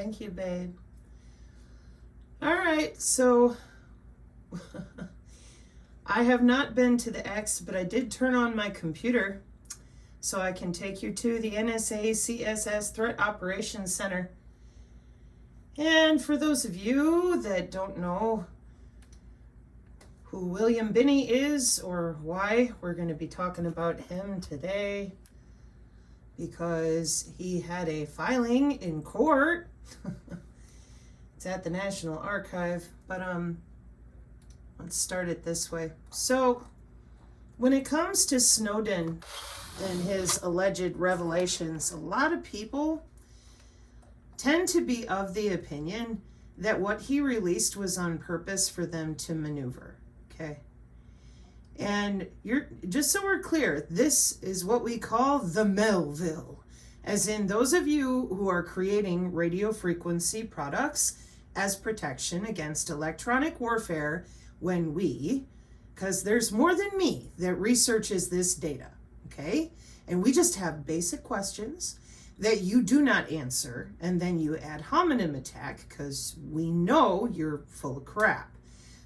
Thank you, babe. All right, so I have not been to the X, but I did turn on my computer so I can take you to the NSA CSS Threat Operations Center. And for those of you that don't know who William Binney is or why, we're going to be talking about him today because he had a filing in court. It's at the National Archive, but let's start it this way. So when it comes to Snowden and his alleged revelations, a lot of people tend to be of the opinion that what he released was on purpose for them to maneuver, okay? And just so we're clear, this is what we call the Melville, as in those of you who are creating radio frequency products as protection against electronic warfare when because there's more than me that researches this data, okay? And we just have basic questions that you do not answer, and then you ad hominem attack because we know you're full of crap.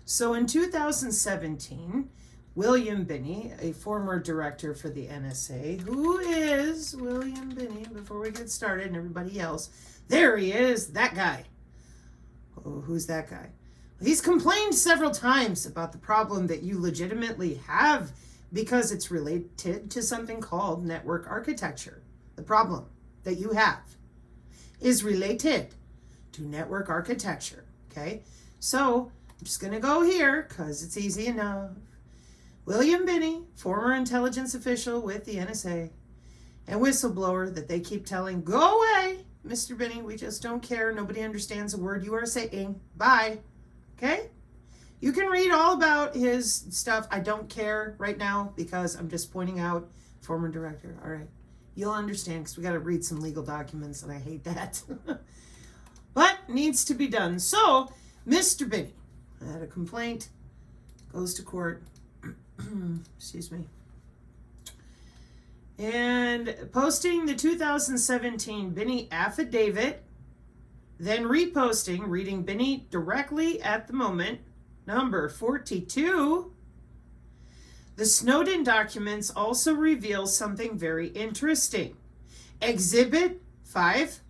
So in 2017, William Binney, a former director for the NSA, who is William Binney, before we get started, and everybody else, there he is, that guy. Oh, who's that guy? He's complained several times about the problem that you legitimately have because it's related to something called network architecture. The problem that you have is related to network architecture, okay? So I'm just gonna go here because it's easy enough. William Binney, former intelligence official with the NSA and whistleblower that they keep telling, go away, Mr. Binney, we just don't care. Nobody understands a word you are saying. Bye. Okay? You can read all about his stuff. I don't care right now because I'm just pointing out former director. All right. You'll understand because we got to read some legal documents and I hate that. But needs to be done. So, Mr. Binney had a complaint, goes to court. Excuse me. And posting the 2017 Binney affidavit, then reposting, reading Binney directly at the moment, number 42. The Snowden documents also reveal something very interesting. Exhibit 5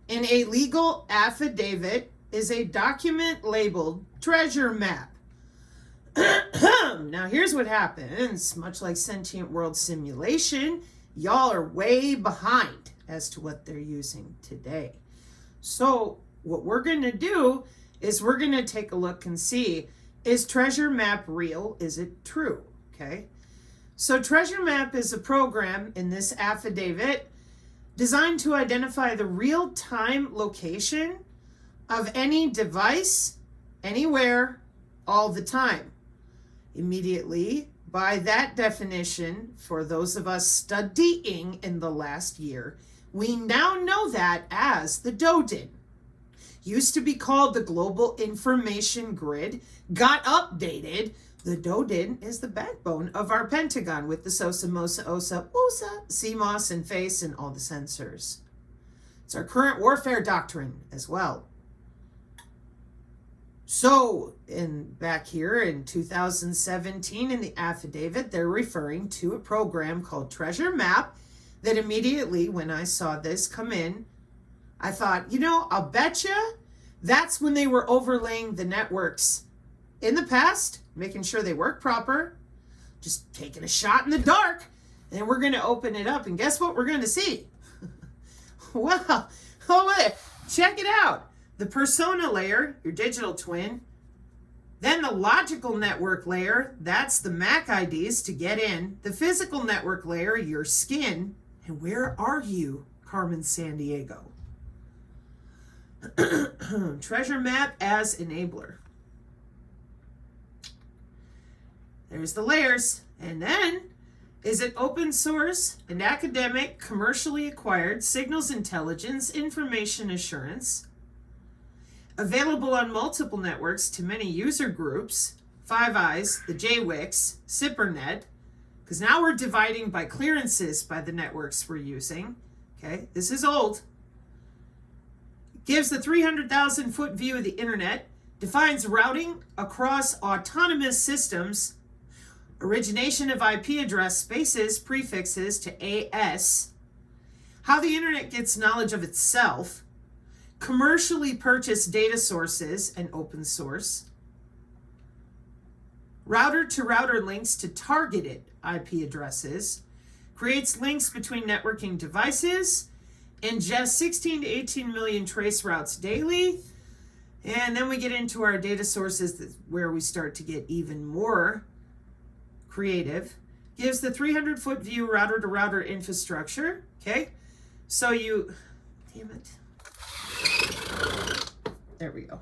in a legal affidavit is a document labeled treasure map. Now here's what happens. Much like sentient world simulation, y'all are way behind as to what they're using today. So what we're going to do is we're going to take a look and see, is treasure map real? Is it true? Okay. So treasure map is a program in this affidavit designed to identify the real-time location of any device, anywhere, all the time. Immediately, by that definition, for those of us studying in the last year, we now know that as the DODIN. Used to be called the Global Information Grid, got updated. The DODIN is the backbone of our Pentagon with the SOSA, MOSA, OSA, WOSA, CMOS, and FACE, and all the sensors. It's our current warfare doctrine as well. So, back here in 2017 in the affidavit, they're referring to a program called Treasure Map that immediately when I saw this come in, I thought, I'll betcha that's when they were overlaying the networks in the past, making sure they work proper, just taking a shot in the dark, and we're going to open it up, and guess what we're going to see? Well, check it out. The persona layer, your digital twin, then the logical network layer, that's the MAC IDs to get in, the physical network layer, your skin, and where are you, Carmen Sandiego? Treasure map as enabler. There's the layers, and then is it open source and academic, commercially acquired, signals intelligence, information assurance, available on multiple networks to many user groups, Five Eyes, the JWICs, SIPRNet, because now we're dividing by clearances by the networks we're using. Okay, this is old. gives the 300,000 foot view of the internet, defines routing across autonomous systems, origination of IP address spaces, prefixes to AS, how the internet gets knowledge of itself, commercially purchased data sources and open source, router-to-router links to targeted IP addresses, creates links between networking devices, ingests 16 to 18 million trace routes daily, and then we get into our data sources where we start to get even more creative. Gives the 300-foot view router-to-router infrastructure, okay? So you, damn it. There we go.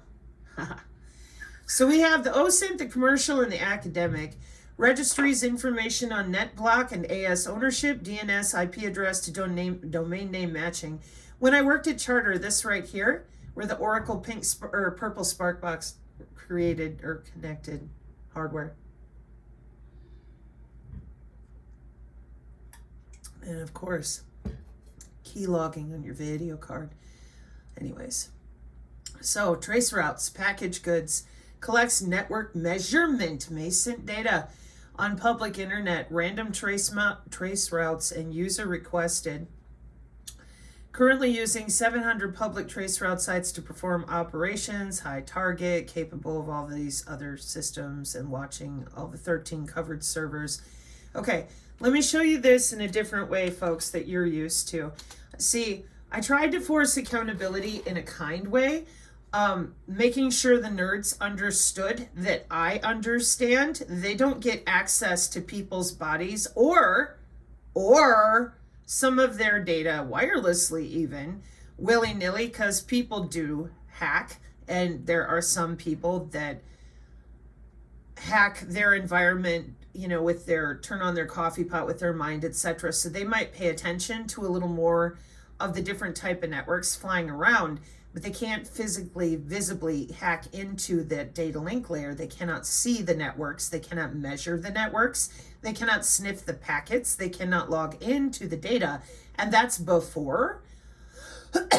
So we have the OSINT, the commercial, and the academic. Registries information on net block and AS ownership, DNS, IP address to domain name matching. When I worked at Charter, this right here, where the Oracle purple Sparkbox created or connected hardware. And of course, key logging on your video card. Anyways, so trace routes, package goods, collects network measurement MESINT data on public internet, random trace routes, and user requested. Currently using 700 public trace route sites to perform operations, high target, capable of all these other systems, and watching all the 13 covered servers. Okay, let me show you this in a different way, folks, that you're used to. See, I tried to force accountability in a kind way, making sure the nerds understood that I understand. They don't get access to people's bodies or some of their data wirelessly, even willy-nilly, because people do hack, and there are some people that hack their environment, you know, with their turn on their coffee pot with their mind, etc. So they might pay attention to a little more of the different type of networks flying around, but they can't physically, visibly hack into the data link layer. They cannot see the networks. They cannot measure the networks. They cannot sniff the packets. They cannot log into the data. And that's before,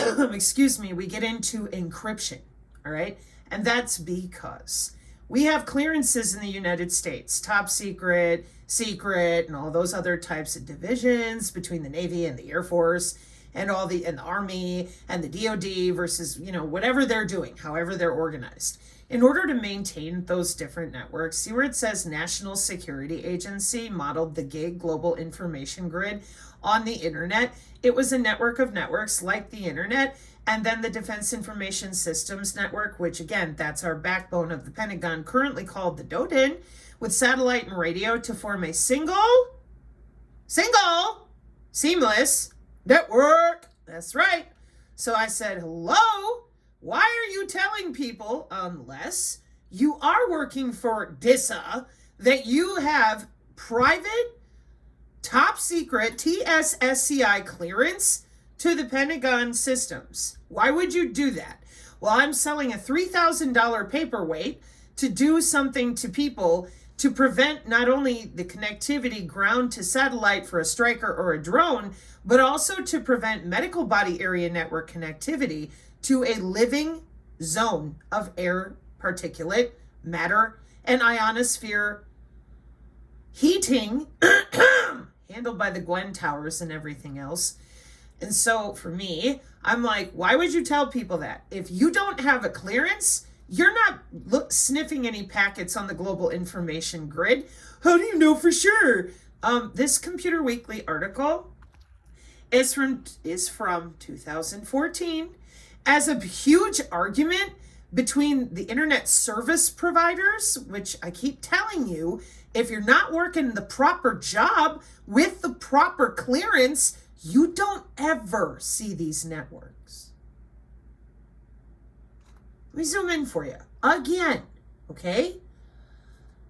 excuse me, we get into encryption, all right? And that's because we have clearances in the United States, top secret, secret, and all those other types of divisions between the Navy and the Air Force, and the Army and the DOD versus, you know, whatever they're doing, however they're organized. In order to maintain those different networks, see where it says National Security Agency modeled the gig global information grid on the internet. It was a network of networks like the internet, and then the Defense Information Systems Network, which again, that's our backbone of the Pentagon, currently called the DODIN, with satellite and radio to form a single, seamless network. That's right. So I said, hello, why are you telling people, unless you are working for DISA, that you have private, top secret TSSCI clearance to the Pentagon systems? Why would you do that? Well, I'm selling a $3,000 paperweight to do something to people to prevent not only the connectivity ground to satellite for a Stryker or a drone, but also to prevent medical body area network connectivity to a living zone of air, particulate, matter, and ionosphere heating handled by the Gwen Towers and everything else. And so for me, I'm like, why would you tell people that? If you don't have a clearance, you're not sniffing any packets on the global information grid. How do you know for sure? This Computer Weekly article is from 2014 as a huge argument between the internet service providers, which I keep telling you, if you're not working the proper job with the proper clearance, you don't ever see these networks. Let me zoom in for you again, okay?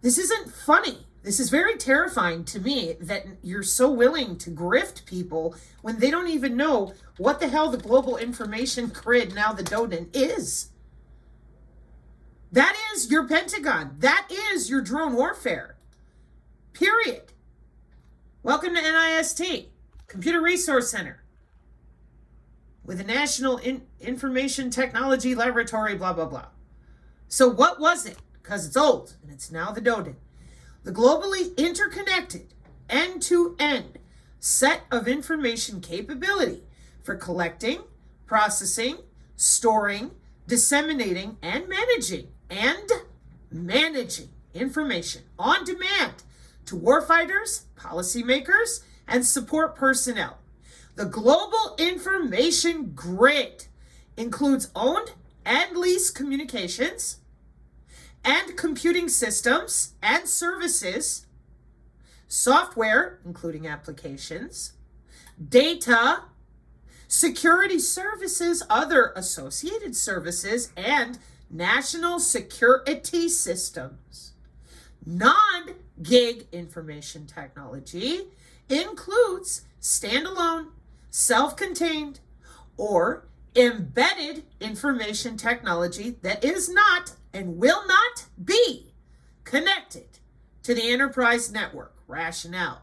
This isn't funny. This is very terrifying to me that you're so willing to grift people when they don't even know what the hell the global information grid, now the DODIN, is. That is your Pentagon. That is your drone warfare. Period. Welcome to NIST, Computer Resource Center. with the National Information Technology Laboratory, blah, blah, blah. So what was it? Because it's old, and it's now the DODIN. The globally interconnected, end-to-end set of information capability for collecting, processing, storing, disseminating, and managing information on demand to warfighters, policymakers, and support personnel. The global information grid includes owned and leased communications and computing systems and services, software, including applications, data, security services, other associated services, and national security systems. Non-gig information technology includes standalone, self-contained, or embedded information technology that is not and will not be connected to the enterprise network. Rationale.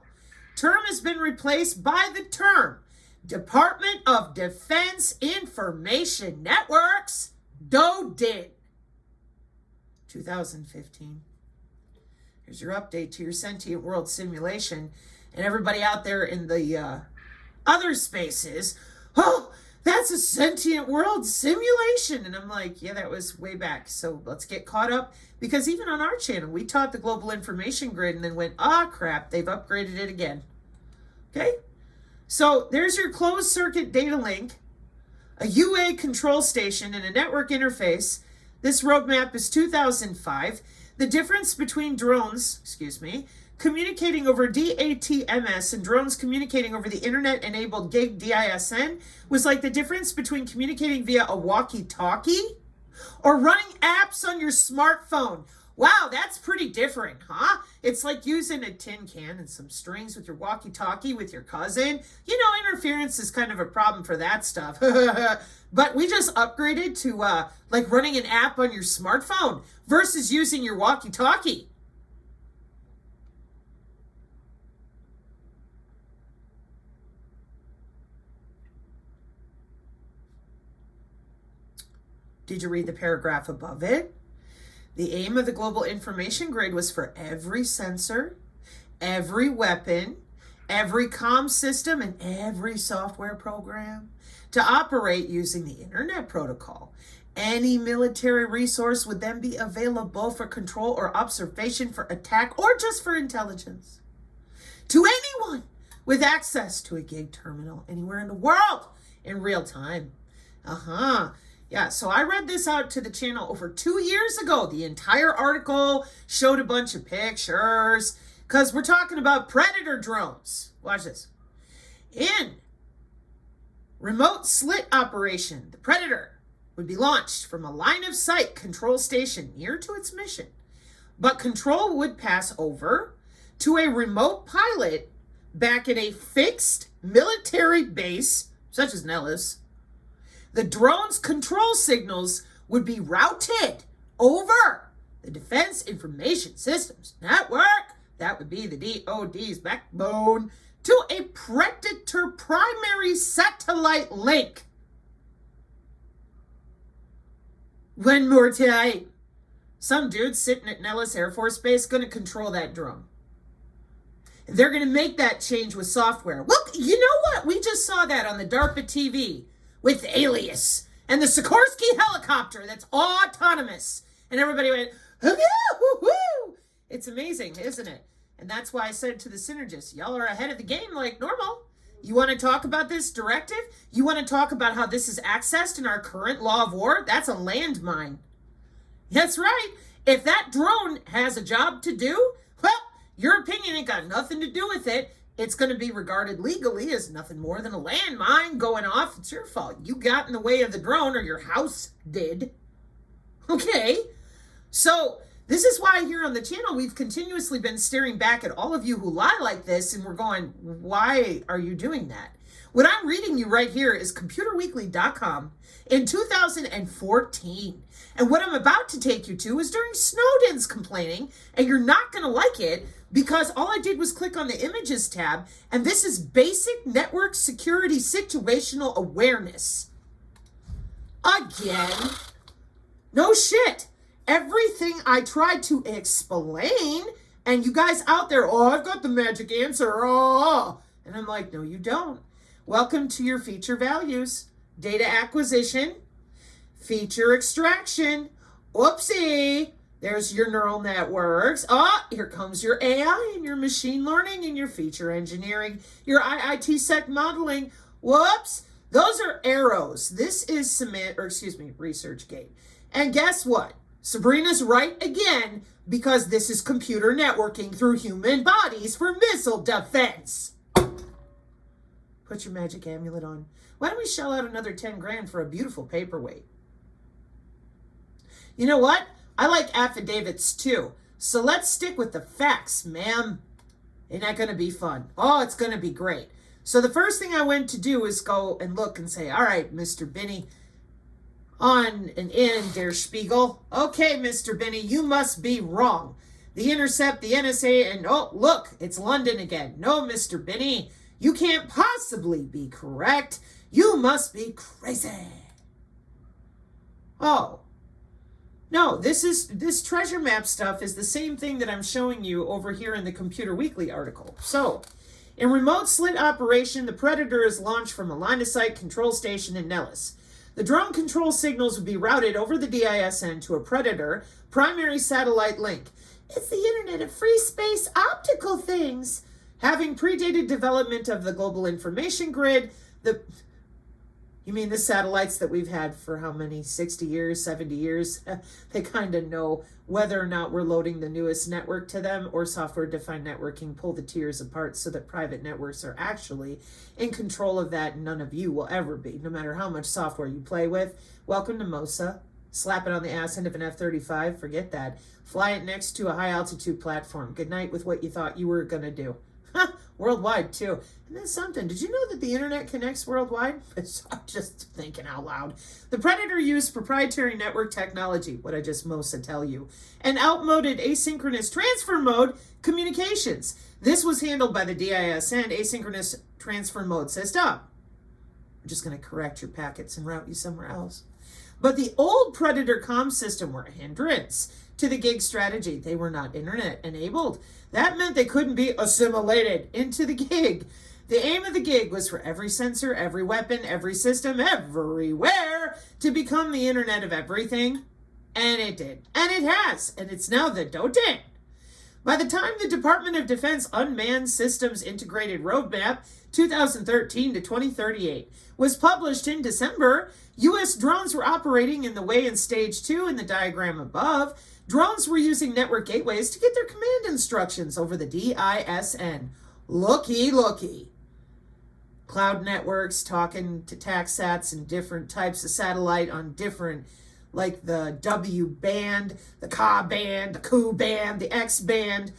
Term has been replaced by the term Department of Defense Information Networks, DODIN. 2015. Here's your update to your sentient world simulation. And everybody out there in the other spaces, oh, that's a sentient world simulation. And I'm like, yeah, that was way back. So let's get caught up. Because even on our channel, we taught the global information grid and then went, crap, they've upgraded it again. Okay? So there's your closed circuit data link, a UA control station, and a network interface. This roadmap is 2005. The difference between drones, communicating over DATMS and drones communicating over the internet-enabled gig DISN was like the difference between communicating via a walkie-talkie or running apps on your smartphone. Wow, that's pretty different, huh? It's like using a tin can and some strings with your walkie-talkie with your cousin. You know, interference is kind of a problem for that stuff. But we just upgraded to like running an app on your smartphone versus using your walkie-talkie. Did you read the paragraph above it? The aim of the global information grid was for every sensor, every weapon, every comm system, and every software program to operate using the internet protocol. Any military resource would then be available for control or observation, for attack, or just for intelligence to anyone with access to a gig terminal anywhere in the world in real time. Yeah, so I read this out to the channel over 2 years ago. The entire article showed a bunch of pictures because we're talking about Predator drones. Watch this. In remote slit operation, the Predator would be launched from a line-of-sight control station near to its mission, but control would pass over to a remote pilot back at a fixed military base, such as Nellis. The drone's control signals would be routed over the Defense Information Systems Network, that would be the DOD's backbone, to a Predator primary satellite link. One more time. Some dude sitting at Nellis Air Force Base going to control that drone. They're going to make that change with software. Look, you know what? We just saw that on the DARPA TV. With Alias and the Sikorsky helicopter that's autonomous. And everybody went, hoo-hoo-hoo-hoo. It's amazing, isn't it? And that's why I said to the synergists, y'all are ahead of the game like normal. You want to talk about this directive? You want to talk about how this is accessed in our current law of war? That's a landmine. That's right. If that drone has a job to do, well, your opinion ain't got nothing to do with it. It's going to be regarded legally as nothing more than a landmine going off. It's your fault. You got in the way of the drone, or your house did. Okay. So this is why here on the channel, we've continuously been staring back at all of you who lie like this, and we're going, why are you doing that? What I'm reading you right here is computerweekly.com in 2014. And what I'm about to take you to is during Snowden's complaining, and you're not going to like it, because all I did was click on the images tab, and this is basic network security situational awareness. Again? No shit. Everything I tried to explain, and you guys out there, oh, I've got the magic answer. Oh. And I'm like, no, you don't. Welcome to your feature values. Data acquisition, feature extraction. Oopsie. There's your neural networks. Oh, here comes your AI and your machine learning and your feature engineering, your IIT-sec modeling. Whoops. Those are arrows. This is ResearchGate. And guess what? Sabrina's right again, because this is computer networking through human bodies for missile defense. Put your magic amulet on. Why don't we shell out another 10 grand for a beautiful paperweight? You know what? I like affidavits too. So let's stick with the facts, ma'am. Ain't that going to be fun? Oh, it's going to be great. So the first thing I went to do is go and look and say, all right, Mr. Binney, on and in, Der Spiegel. Okay, Mr. Binney, you must be wrong. The Intercept, the NSA, and oh, look, it's London again. No, Mr. Binney, you can't possibly be correct. You must be crazy. Oh. No, this treasure map stuff is the same thing that I'm showing you over here in the Computer Weekly article. So, in remote slit operation, the Predator is launched from a line-of-sight control station in Nellis. The drone control signals would be routed over the DISN to a Predator primary satellite link. It's the Internet of Free Space optical things. Having predated development of the global information grid, you mean the satellites that we've had for how many, 60 years, 70 years? They kind of know whether or not we're loading the newest network to them, or software-defined networking pull the tiers apart so that private networks are actually in control of that, and none of you will ever be, no matter how much software you play with. Welcome to MOSA. Slap it on the ass end of an F-35, forget that. Fly it next to a high-altitude platform. Good night with what you thought you were going to do. Worldwide, too. And then something. Did you know that the internet connects worldwide? I'm just thinking out loud. The Predator used proprietary network technology, what I just most tell you, and outmoded asynchronous transfer mode communications. This was handled by the DISN asynchronous transfer mode system. I'm just going to correct your packets and route you somewhere else. But the old Predator comm system were a hindrance to the gig strategy. They were not internet enabled. That meant they couldn't be assimilated into the gig. The aim of the gig was for every sensor, every weapon, every system, everywhere to become the Internet of Everything. And it did. And it has. And it's now the DODIN. By the time the Department of Defense Unmanned Systems Integrated Roadmap 2013 to 2038 was published in December, U.S. drones were operating in the way in Stage 2 in the diagram above. Drones were using network gateways to get their command instructions over the DISN. Looky. Cloud networks talking to TACSATs and different types of satellite on different, like the W band, the Ka band, the Ku band, the X band.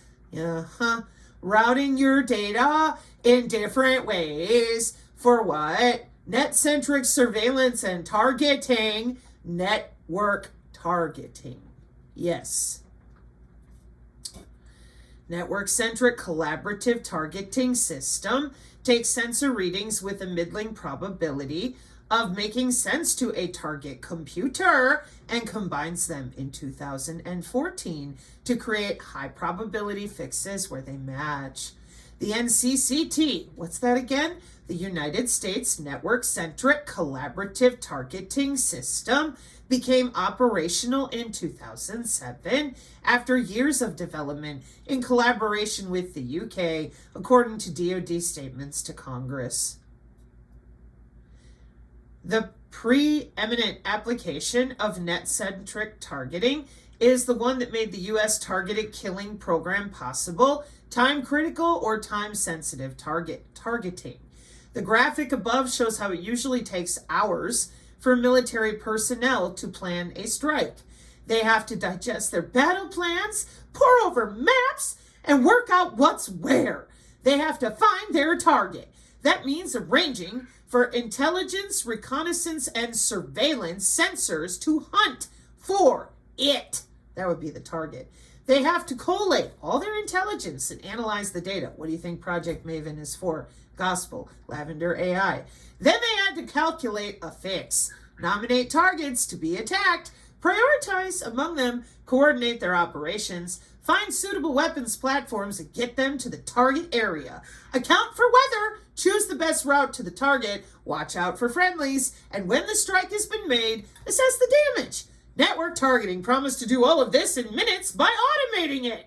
Routing your data in different ways. For what? Net-centric surveillance and targeting. Network targeting. Yes. Network-centric collaborative targeting system takes sensor readings with a middling probability of making sense to a target computer and combines them in 2014 to create high probability fixes where they match. The NCCT, what's that again? The United States Network-Centric Collaborative Targeting System became operational in 2007 after years of development in collaboration with the UK, according to DOD statements to Congress. The preeminent application of net-centric targeting is the one that made the U.S. targeted killing program possible, time-critical or time-sensitive targeting. The graphic above shows how it usually takes hours for military personnel to plan a strike. They have to digest their battle plans, pore over maps, and work out what's where. They have to find their target. That means arranging for intelligence, reconnaissance, and surveillance sensors to hunt for it. That would be the target. They have to collate all their intelligence and analyze the data. What do you think Project Maven is for? Gospel, Lavender AI. Then they had to calculate a fix. nominate targets to be attacked, prioritize among them, coordinate their operations, find suitable weapons platforms and get them to the target area, account for weather, choose the best route to the target, watch out for friendlies, and when the strike has been made, assess the damage. Network targeting promised to do all of this in minutes by automating it.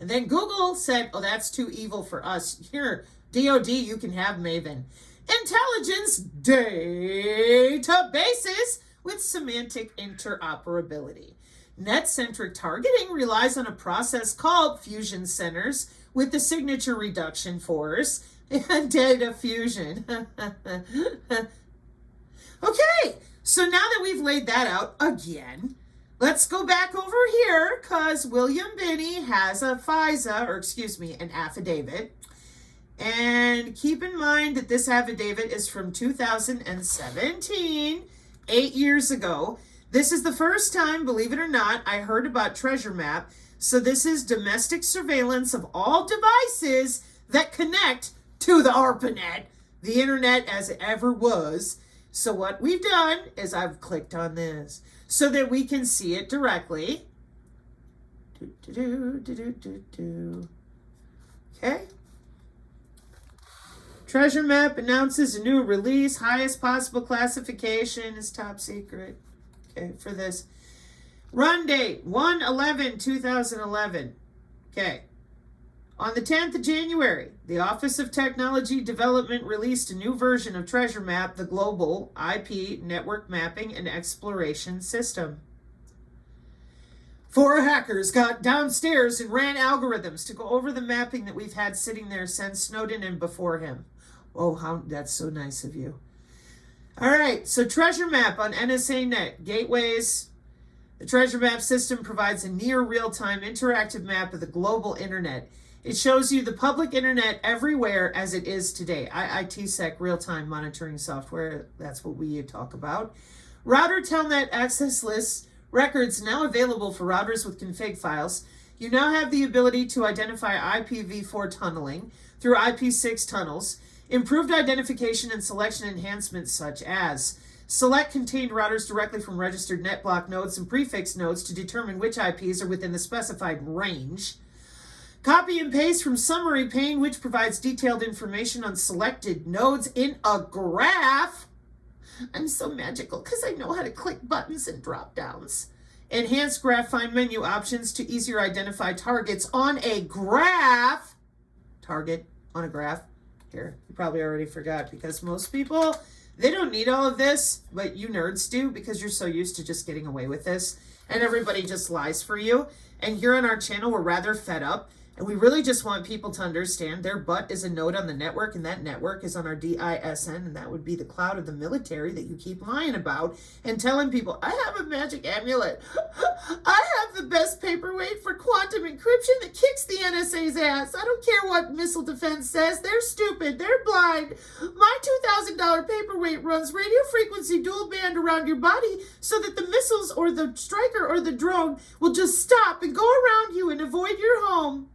And then Google said, oh, that's too evil for us. Here, DOD, you can have Maven. Intelligence databases with semantic interoperability. Net-centric targeting relies on a process called fusion centers with the signature reduction force and data fusion. Okay, so now that we've laid that out again, let's go back over here because William Binney has a an affidavit. And keep in mind that this affidavit is from 2017, 8 years ago. This is the first time, believe it or not, I heard about Treasure Map. So this is domestic surveillance of all devices that connect to the ARPANET, the internet as it ever was. So what we've done is I've clicked on this so that we can see it directly. Okay. Treasure Map announces a new release. Highest possible classification is top secret. Okay, for this. Run date, 1/11/2011. Okay. On the 10th of January, the Office of Technology Development released a new version of Treasure Map, the Global IP Network Mapping and Exploration System. 4 hackers got downstairs and ran algorithms to go over the mapping that we've had sitting there since Snowden and before him. Oh, that's so nice of you. All right, so Treasure Map on NSA Net gateways. The Treasure Map system provides a near real-time interactive map of the global internet. It shows you the public internet everywhere as it is today. IITsec real-time monitoring software, that's what we talk about. Router telnet access lists, records now available for routers with config files. You now have the ability to identify IPv4 tunneling through IP6 tunnels. Improved identification and selection enhancements such as select contained routers directly from registered NetBlock nodes and prefix nodes to determine which IPs are within the specified range. Copy and paste from summary pane, which provides detailed information on selected nodes in a graph. I'm so magical because I know how to click buttons and drop downs. Enhanced graph find menu options to easier identify targets on a graph. Target on a graph. Here, you probably already forgot because most people, they don't need all of this, but you nerds do because you're so used to just getting away with this and everybody just lies for you. And here on our channel, we're rather fed up and we really just want people to understand their butt is a node on the network and that network is on our DISN and that would be the cloud of the military that you keep lying about and telling people, I have a magic amulet. I have the best paperweight for quantum encryption that kicks the NSA's ass. I don't care what missile defense says. They're stupid. They're blind. My $2,000 paperweight runs radio frequency dual band around your body so that the missiles or the striker or the drone will just stop and go around you and avoid your home.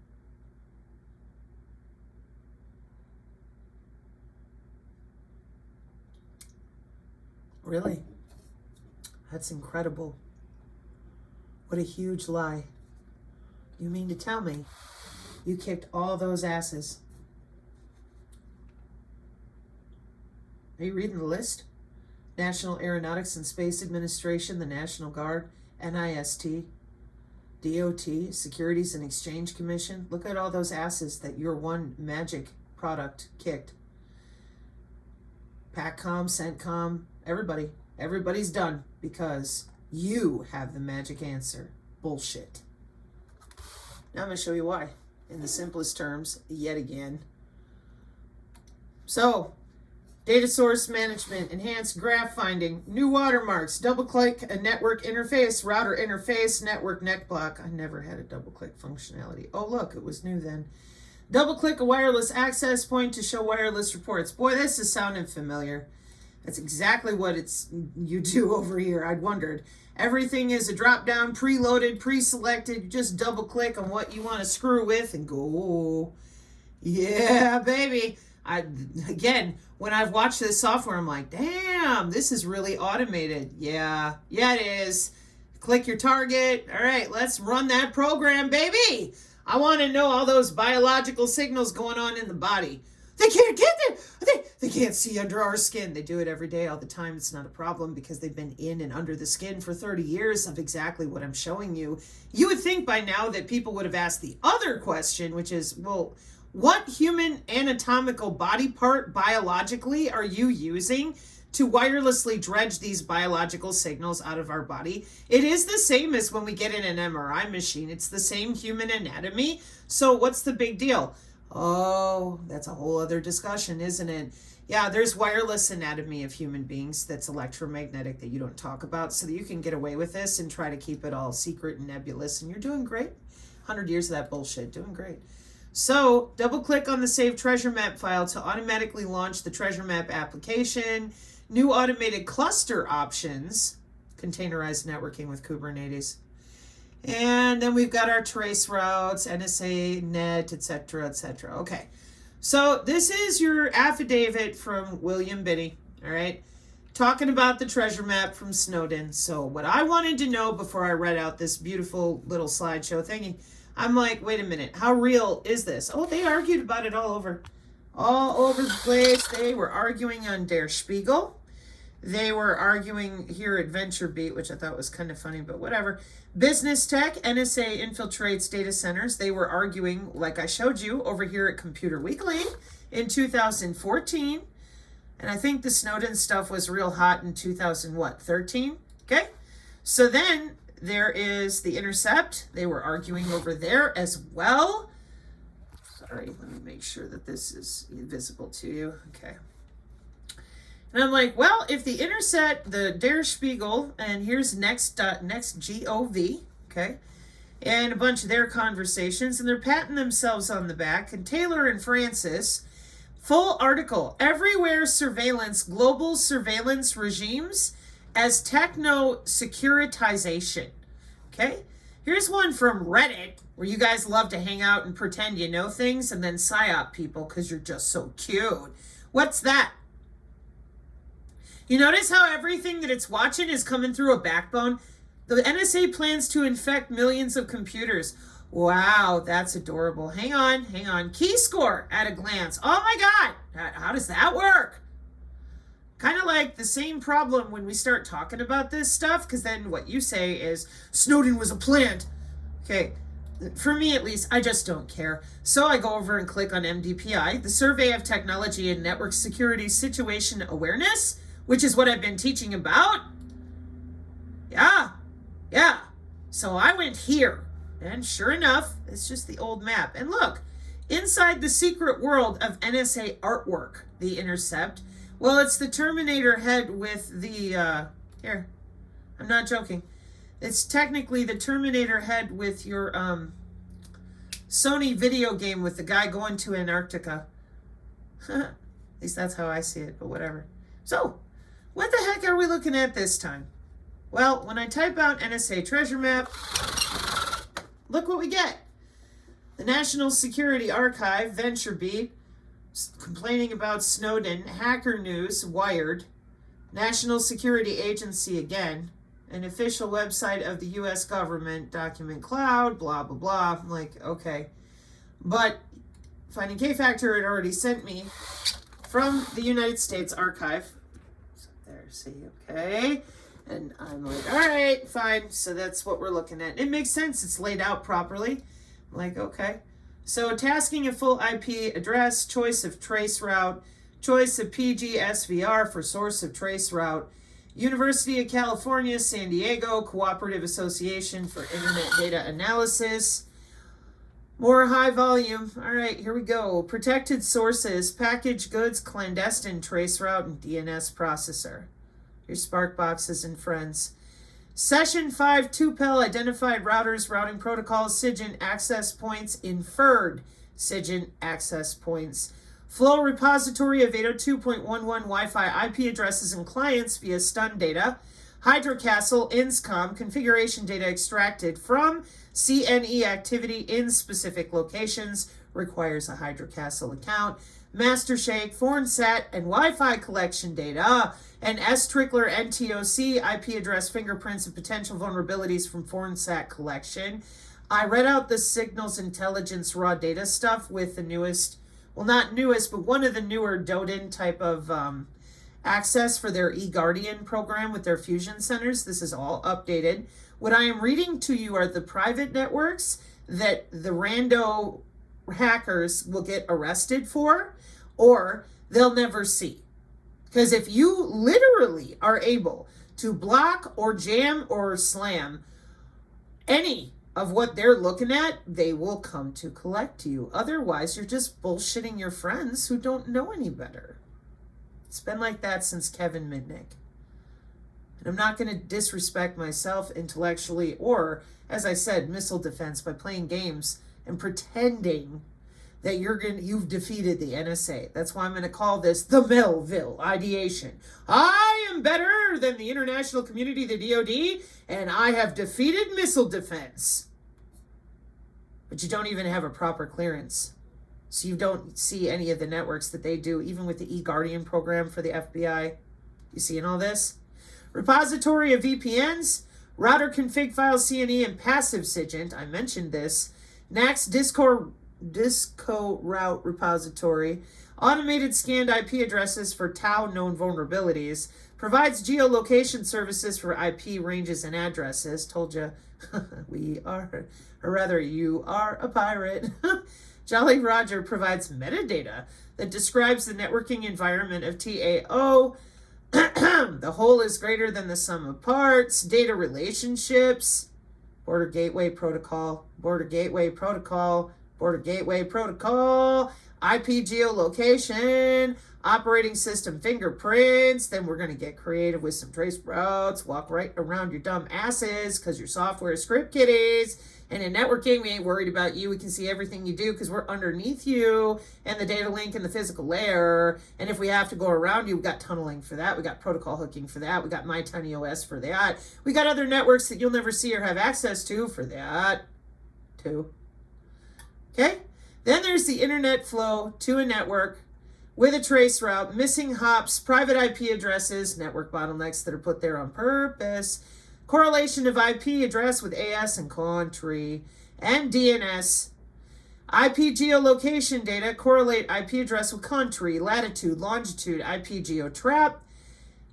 Really? That's incredible. What a huge lie. You mean to tell me you kicked all those asses? Are you reading the list? National Aeronautics and Space Administration, the National Guard, NIST, DOT, Securities and Exchange Commission. Look at all those asses that your one magic product kicked. PACCOM, CENTCOM, everybody's done because you have the magic answer. Bullshit. Now I'm going to show you why in the simplest terms yet again. So, data source management, enhanced graph finding, new watermarks, double click a network interface, router interface, network neck block. I never had a double click functionality. Oh look, it was new then. Double click a wireless access point to show wireless reports. Boy, this is sounding familiar. That's exactly what you do over here. I'd wondered. Everything is a drop down, preloaded, pre-selected. You just double click on what you want to screw with and go. Yeah, baby. Again, when I've watched this software, I'm like, damn, this is really automated. Yeah, it is. Click your target. All right, let's run that program, baby. I want to know all those biological signals going on in the body. They can't get there. They can't see under our skin. They do it every day, all the time. It's not a problem because they've been in and under the skin for 30 years of exactly what I'm showing you. You would think by now that people would have asked the other question, which is, well, what human anatomical body part biologically are you using to wirelessly dredge these biological signals out of our body? It is the same as when we get in an MRI machine. It's the same human anatomy. So what's the big deal? Oh, that's a whole other discussion, isn't it? Yeah, there's wireless anatomy of human beings that's electromagnetic that you don't talk about, so that you can get away with this and try to keep it all secret and nebulous, and you're doing great. 100 years of that bullshit, doing great. So double click on the Save Treasure Map file to automatically launch the Treasure Map application. New automated cluster options, containerized networking with Kubernetes. And then we've got our trace routes, NSA, net, etc., etc. Okay, so this is your affidavit from William Binney, all right, talking about the treasure map from Snowden. So what I wanted to know before I read out this beautiful little slideshow thingy, I'm like, wait a minute, how real is this? Oh, they argued about it all over the place. They were arguing on Der Spiegel. They were arguing here at VentureBeat, which I thought was kind of funny, but whatever. Business Tech, NSA infiltrates data centers. They were arguing, like I showed you, over here at Computer Weekly in 2014. And I think the Snowden stuff was real hot in 2013? Okay. So then there is The Intercept. They were arguing over there as well. Sorry, let me make sure that this is visible to you. Okay. And I'm like, well, if The Intercept, the Der Spiegel, and here's next GOV, okay, and a bunch of their conversations, and they're patting themselves on the back, and Taylor and Francis, full article, everywhere surveillance, global surveillance regimes as techno-securitization, okay? Here's one from Reddit, where you guys love to hang out and pretend you know things, and then psyop people because you're just so cute. What's that? You notice how everything that it's watching is coming through a backbone? The NSA plans to infect millions of computers. Wow, that's adorable. Hang on. Key score at a glance. Oh my God, how does that work? Kind of like the same problem when we start talking about this stuff, because then what you say is, Snowden was a plant. Okay, for me at least, I just don't care. So I go over and click on MDPI, the Survey of Technology and Network Security Situation Awareness, which is what I've been teaching about. Yeah. So I went here, and sure enough, it's just the old map. And look, inside the secret world of NSA artwork, The Intercept, well, it's the Terminator head with the, here, I'm not joking. It's technically the Terminator head with your, Sony video game with the guy going to Antarctica. At least that's how I see it, but whatever. So, what the heck are we looking at this time? Well, when I type out NSA Treasure Map, look what we get. The National Security Archive, VentureBeat, complaining about Snowden, Hacker News, Wired, National Security Agency again, an official website of the U.S. government, Document Cloud, blah, blah, blah. I'm like, okay. But Finding K-Factor had already sent me from the United States Archive. There, see, okay. And I'm like, all right, fine. So that's what we're looking at. It makes sense. It's laid out properly. I'm like, okay. So tasking a full IP address, choice of trace route, choice of PGSVR for source of trace route, University of California, San Diego, Cooperative Association for Internet Data Analysis. More high volume. All right, here we go. Protected sources, packaged goods, clandestine trace route, and DNS processor. Your Spark boxes and friends. Session 5, Tupel identified routers, routing protocols, SIGINT access points, inferred SIGINT access points. Flow repository of 802.11 Wi-Fi IP addresses and clients via stun data. Hydrocastle, INSCOM, configuration data extracted from CNE activity in specific locations, requires a Hydrocastle account. master shake, foreign sat, and Wi-Fi collection data, and S-Trickler NTOC, IP address fingerprints, and potential vulnerabilities from foreign sat collection. I read out the signals intelligence raw data stuff with the newest, well, not newest, but one of the newer DODIN type of access for their eGuardian program with their fusion centers. This is all updated. What I am reading to you are the private networks that the rando hackers will get arrested for, or they'll never see. Because if you literally are able to block or jam or slam any of what they're looking at, they will come to collect you. Otherwise, you're just bullshitting your friends who don't know any better. It's been like that since Kevin Mitnick. And I'm not going to disrespect myself intellectually or, as I said, missile defense by playing games and pretending that you've defeated the NSA. That's why I'm going to call this the Melville ideation. I am better than the international community, the DOD, and I have defeated missile defense. But you don't even have a proper clearance. So you don't see any of the networks that they do, even with the eGuardian program for the FBI. You seeing all this? Repository of VPNs, router config file CNE, and passive SIGINT. I mentioned this. NACS Disco route repository. Automated scanned IP addresses for tau known vulnerabilities. Provides geolocation services for IP ranges and addresses. Told you, we are, or rather, you are a pirate. Jolly Roger provides metadata that describes the networking environment of TAO. The whole is greater than the sum of parts. Data relationships. Border Gateway Protocol. Border Gateway Protocol. Border Gateway Protocol. IP geolocation. Operating system fingerprints. Then we're going to get creative with some trace routes. Walk right around your dumb asses because your software is script kiddies. And in networking, we ain't worried about you. We can see everything you do because we're underneath you and the data link and the physical layer. And if we have to go around you, we got tunneling for that. We got protocol hooking for that. We got MyTinyOS for that. We got other networks that you'll never see or have access to for that too. Okay? Then there's the internet flow to a network with a trace route, missing hops, private IP addresses, network bottlenecks that are put there on purpose, correlation of IP address with AS and country, and DNS. IP geolocation data correlate IP address with country, latitude, longitude, IP geotrap.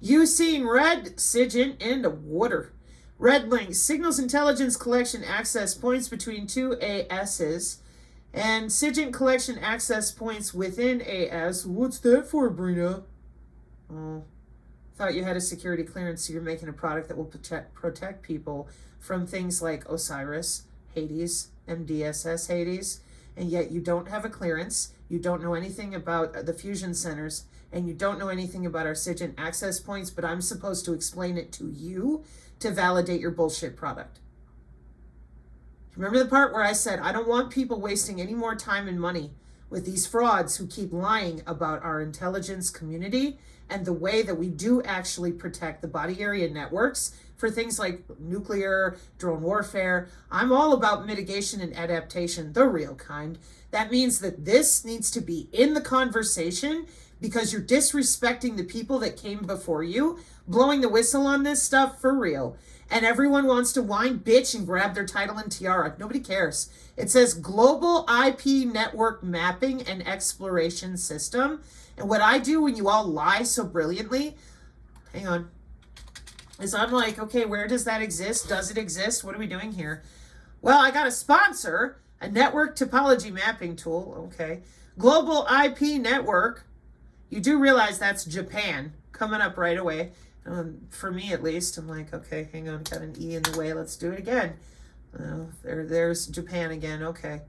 You seeing red, SIGINT, and water. Red links, signals intelligence collection access points between two ASs, and SIGINT collection access points within AS. What's that for, Sabrina? Oh. Thought you had a security clearance, so you're making a product that will protect people from things like Osiris, Hades, MDSS Hades, and yet you don't have a clearance, you don't know anything about the fusion centers, and you don't know anything about our SIGINT access points, but I'm supposed to explain it to you to validate your bullshit product. Remember the part where I said, I don't want people wasting any more time and money with these frauds who keep lying about our intelligence community and the way that we do actually protect the body area networks for things like nuclear, drone warfare. I'm all about mitigation and adaptation, the real kind. That means that this needs to be in the conversation because you're disrespecting the people that came before you, blowing the whistle on this stuff for real. And everyone wants to whine, bitch, and grab their title and tiara. Nobody cares. It says Global IP Network Mapping and Exploration System. And what I do when you all lie so brilliantly, hang on, is I'm like, okay, where does that exist? Does it exist? What are we doing here? Well, I got a sponsor, a network topology mapping tool. Okay. Global IP Network. You do realize that's Japan coming up right away. For me, at least, I'm like, okay, hang on, got an E in the way. Let's do it again. There's Japan again. Okay.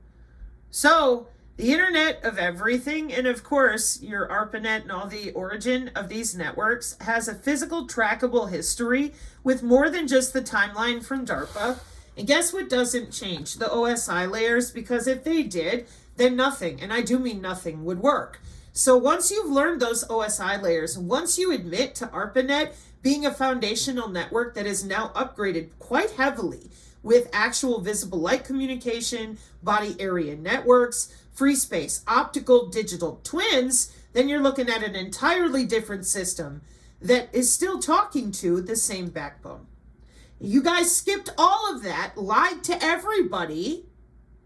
So the Internet of Everything, and of course, your ARPANET and all the origin of these networks has a physical trackable history with more than just the timeline from DARPA. And guess what doesn't change? The OSI layers, because if they did, then nothing, and I do mean nothing, would work. So once you've learned those OSI layers, once you admit to ARPANET being a foundational network that is now upgraded quite heavily with actual visible light communication, body area networks, free space, optical digital twins, then you're looking at an entirely different system that is still talking to the same backbone. You guys skipped all of that, lied to everybody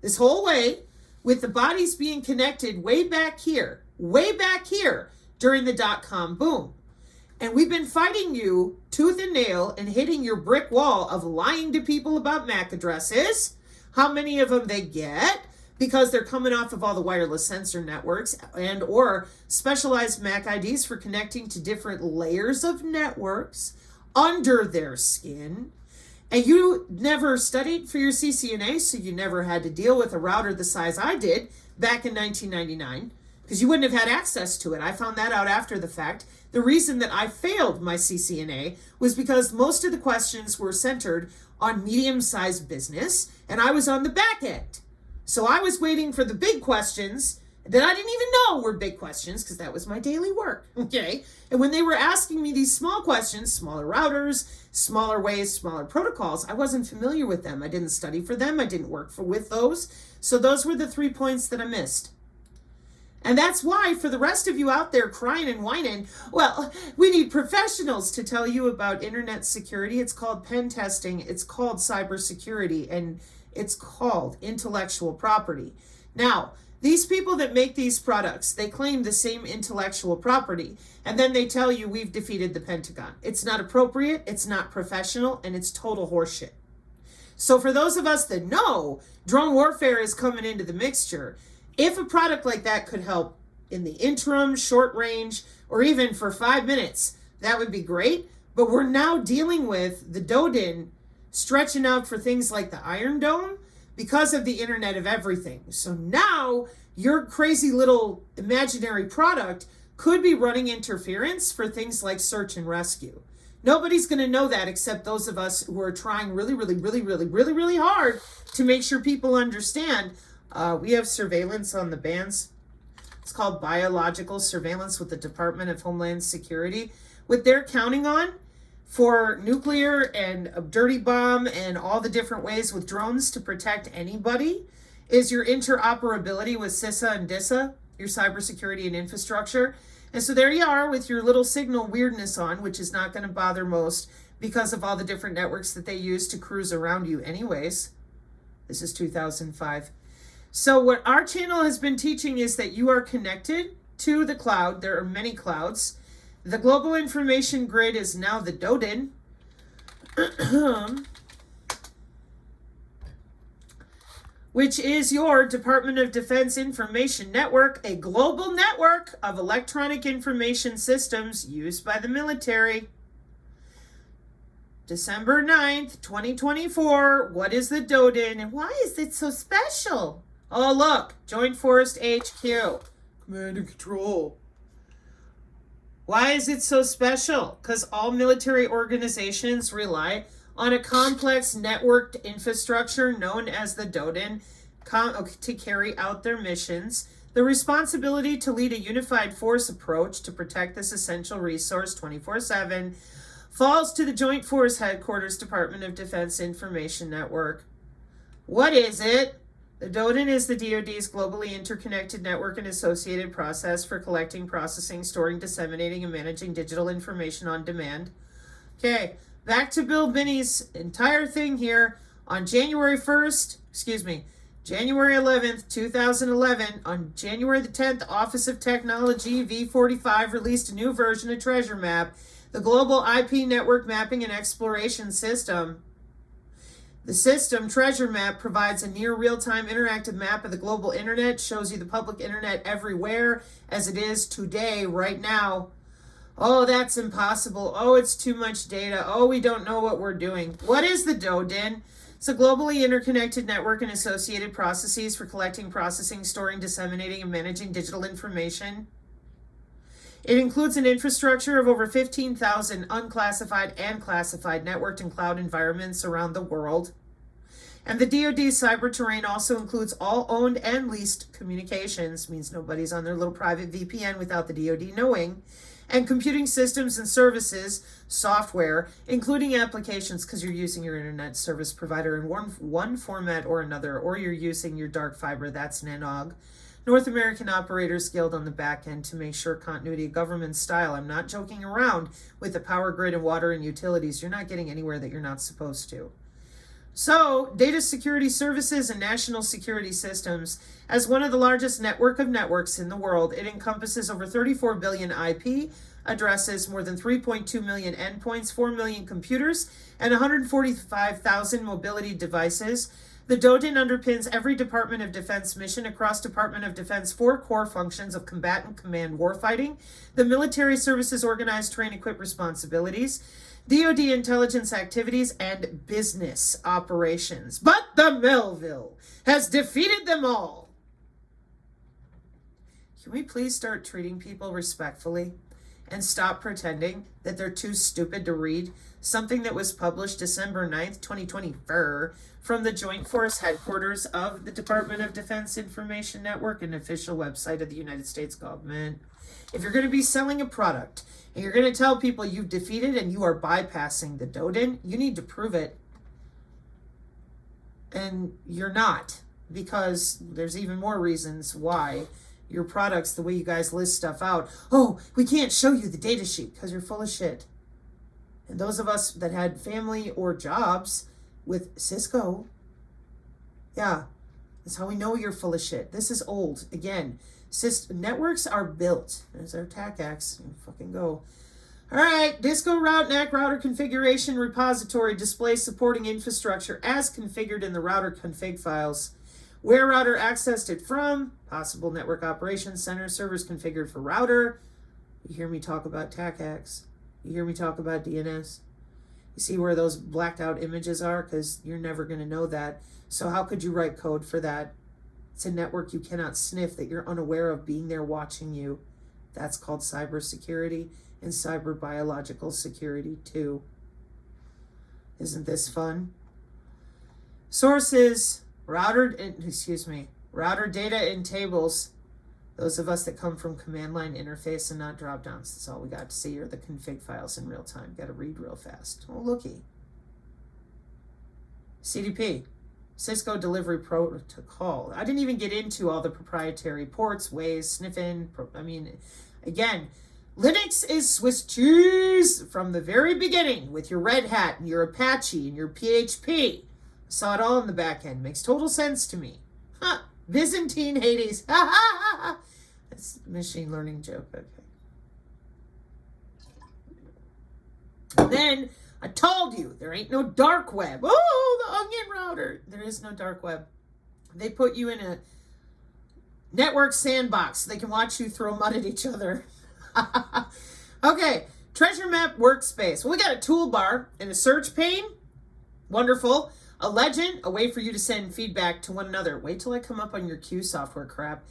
this whole way, with the bodies being connected way back here during the dot-com boom. And we've been fighting you tooth and nail and hitting your brick wall of lying to people about MAC addresses, how many of them they get, because they're coming off of all the wireless sensor networks and or specialized MAC IDs for connecting to different layers of networks under their skin. And you never studied for your CCNA, so you never had to deal with a router the size I did back in 1999, because you wouldn't have had access to it. I found that out after the fact. The reason that I failed my CCNA was because most of the questions were centered on medium-sized business, and I was on the back end. So I was waiting for the big questions that I didn't even know were big questions, because that was my daily work, okay? And when they were asking me these small questions, smaller routers, smaller ways, smaller protocols, I wasn't familiar with them. I didn't study for them. I didn't work with those. So those were the 3 points that I missed. And that's why, for the rest of you out there crying and whining, well, we need professionals to tell you about internet security. It's called pen testing. It's called cybersecurity, and it's called intellectual property. Now, these people that make these products, they claim the same intellectual property, and then they tell you we've defeated the Pentagon. It's not appropriate, it's not professional, and it's total horseshit. So for those of us that know drone warfare is coming into the mixture, if a product like that could help in the interim, short range, or even for 5 minutes, that would be great. But we're now dealing with the DODIN stretching out for things like the Iron Dome because of the Internet of Everything. So now your crazy little imaginary product could be running interference for things like search and rescue. Nobody's going to know that except those of us who are trying really hard to make sure people understand. We have surveillance on the bands. It's called biological surveillance with the Department of Homeland Security. What they're counting on for nuclear and a dirty bomb and all the different ways with drones to protect anybody is your interoperability with CISA and DISA, your cybersecurity and infrastructure. And so there you are with your little signal weirdness on, which is not going to bother most because of all the different networks that they use to cruise around you anyways. This is 2005. So what our channel has been teaching is that you are connected to the cloud. There are many clouds. The global information grid is now the DODIN. Which is your Department of Defense Information Network, a global network of electronic information systems used by the military. December 9th, 2024. What is the DODIN and why is it so special? Oh, look, Joint Force HQ. Command and Control. Why is it so special? Because all military organizations rely on a complex networked infrastructure known as the DODIN to carry out their missions. The responsibility to lead a unified force approach to protect this essential resource 24/7 falls to the Joint Force Headquarters Department of Defense Information Network. What is it? The DODIN is the DOD's globally interconnected network and associated process for collecting, processing, storing, disseminating, and managing digital information on demand. Okay, back to Bill Binney's entire thing here. On January 11th, 2011, on January the 10th, Office of Technology V45 released a new version of Treasure Map, the Global IP Network Mapping and Exploration System. The system, Treasure Map, provides a near real-time interactive map of the global internet, shows you the public internet everywhere as it is today, right now. Oh, that's impossible. Oh, it's too much data. Oh, we don't know what we're doing. What is the DODIN? It's a globally interconnected network and associated processes for collecting, processing, storing, disseminating, and managing digital information. It includes an infrastructure of over 15,000 unclassified and classified networked and cloud environments around the world. And the DoD's cyber terrain also includes all owned and leased communications, means nobody's on their little private VPN without the DoD knowing, and computing systems and services, software, including applications because you're using your internet service provider in one format or another, or you're using your dark fiber, that's NANOG. North American Operators Guild on the back end to make sure continuity of government style. I'm not joking around with the power grid and water and utilities. You're not getting anywhere that you're not supposed to. So, data security services and national security systems. As one of the largest network of networks in the world, it encompasses over 34 billion IP addresses, more than 3.2 million endpoints, 4 million computers, and 145,000 mobility devices. The DODIN underpins every Department of Defense mission across Department of Defense 4 core functions of combatant command warfighting, the military services organized train equip responsibilities, DOD intelligence activities, and business operations. But the Melville has defeated them all. Can we please start treating people respectfully and stop pretending that they're too stupid to read something that was published December 9th, 2024 from the Joint Force Headquarters of the Department of Defense Information Network, an official website of the United States government? If you're going to be selling a product and you're going to tell people you've defeated and you are bypassing the DODIN, you need to prove it. And you're not, because there's even more reasons why your products, the way you guys list stuff out. Oh, we can't show you the data sheet because you're full of shit. And those of us that had family or jobs with Cisco, yeah, that's how we know you're full of shit. This is old. Again, networks are built. There's our TAC axe. Fucking go. All right, Disco Route NAC router configuration repository displays supporting infrastructure as configured in the router config files. Where router accessed it from, possible network operations center, servers configured for router. You hear me talk about TAC axe. You hear me talk about DNS. You see where those blacked out images are? Because you're never going to know that. So how could you write code for that? It's a network you cannot sniff that you're unaware of being there watching you. That's called cybersecurity and cyber biological security too. Isn't this fun? Sources, router data in tables. Those of us that come from command line interface and not drop downs, that's all we got to see are the config files in real time. Got to read real fast. Oh, looky. CDP. Cisco Delivery Protocol. I didn't even get into all the proprietary ports, ways, sniffing. Again, Linux is Swiss cheese from the very beginning with your Red Hat and your Apache and your PHP. Saw it all in the back end. Makes total sense to me. Huh. Byzantine Hades. Ha ha ha ha. That's a machine learning joke. Okay. And then I told you, there ain't no dark web. Oh, the onion router. There is no dark web. They put you in a network sandbox so they can watch you throw mud at each other. Okay, treasure map workspace. Well, we got a toolbar and a search pane. Wonderful. A legend, a way for you to send feedback to one another. Wait till I come up on your Q software crap.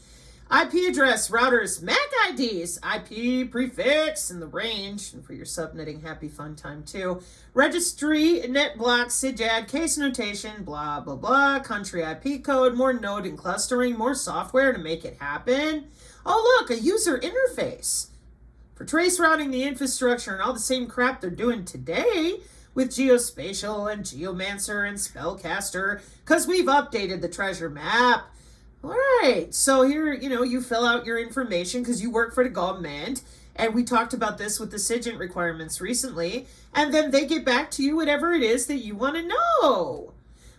IP address, routers, MAC IDs, IP prefix, and the range, and for your subnetting, happy fun time too. Registry, net block, SIGAD, case notation, blah, blah, blah, country IP code, more node and clustering, more software to make it happen. Oh, look, a user interface for trace routing the infrastructure and all the same crap they're doing today with Geospatial and Geomancer and Spellcaster, because we've updated the treasure map. All right, so here, you fill out your information because you work for the government, and we talked about this with the SIGINT requirements recently, and then they get back to you whatever it is that you want to know.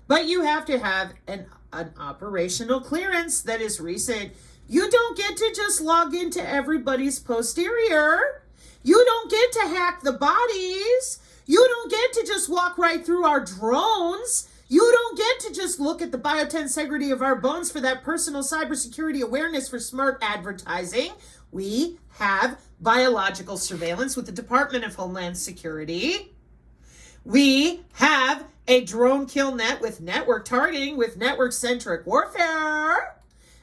But you have to have an operational clearance that is recent. You don't get to just log into everybody's posterior. You don't get to hack the bodies. You don't get to just walk right through our drones. You don't get to just look at the biotensegrity of our bones for that personal cybersecurity awareness for smart advertising. We have biological surveillance with the Department of Homeland Security. We have a drone kill net with network targeting with network-centric warfare.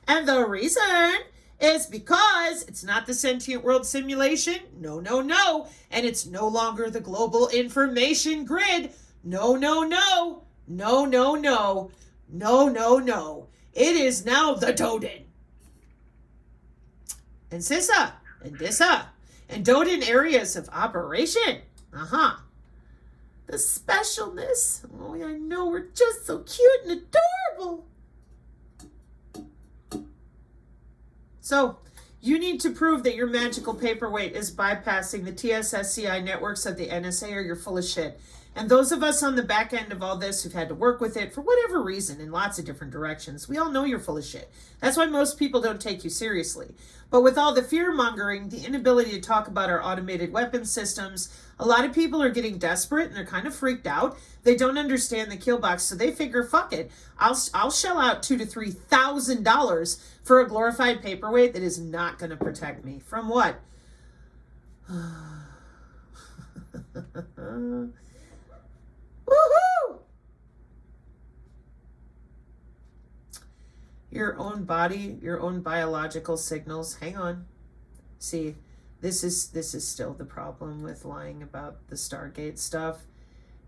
And the reason is because it's not the sentient world simulation. No, no, no. And it's no longer the global information grid. No, no, no. No, no, no. No, no, no. It is now the DODIN. And CISA and DISA and DODIN areas of operation. The specialness. Oh, I know, we're just so cute and adorable. So, you need to prove that your magical paperweight is bypassing the TSSCI networks of the NSA, or you're full of shit. And those of us on the back end of all this who've had to work with it for whatever reason in lots of different directions, we all know you're full of shit. That's why most people don't take you seriously. But with all the fear-mongering, the inability to talk about our automated weapons systems, a lot of people are getting desperate and they're kind of freaked out. They don't understand the kill box, so they figure, fuck it, I'll shell out $2,000 to $3,000 for a glorified paperweight that is not going to protect me. From what? Woohoo! Your own body, your own biological signals. Hang on. See, this is still the problem with lying about the Stargate stuff.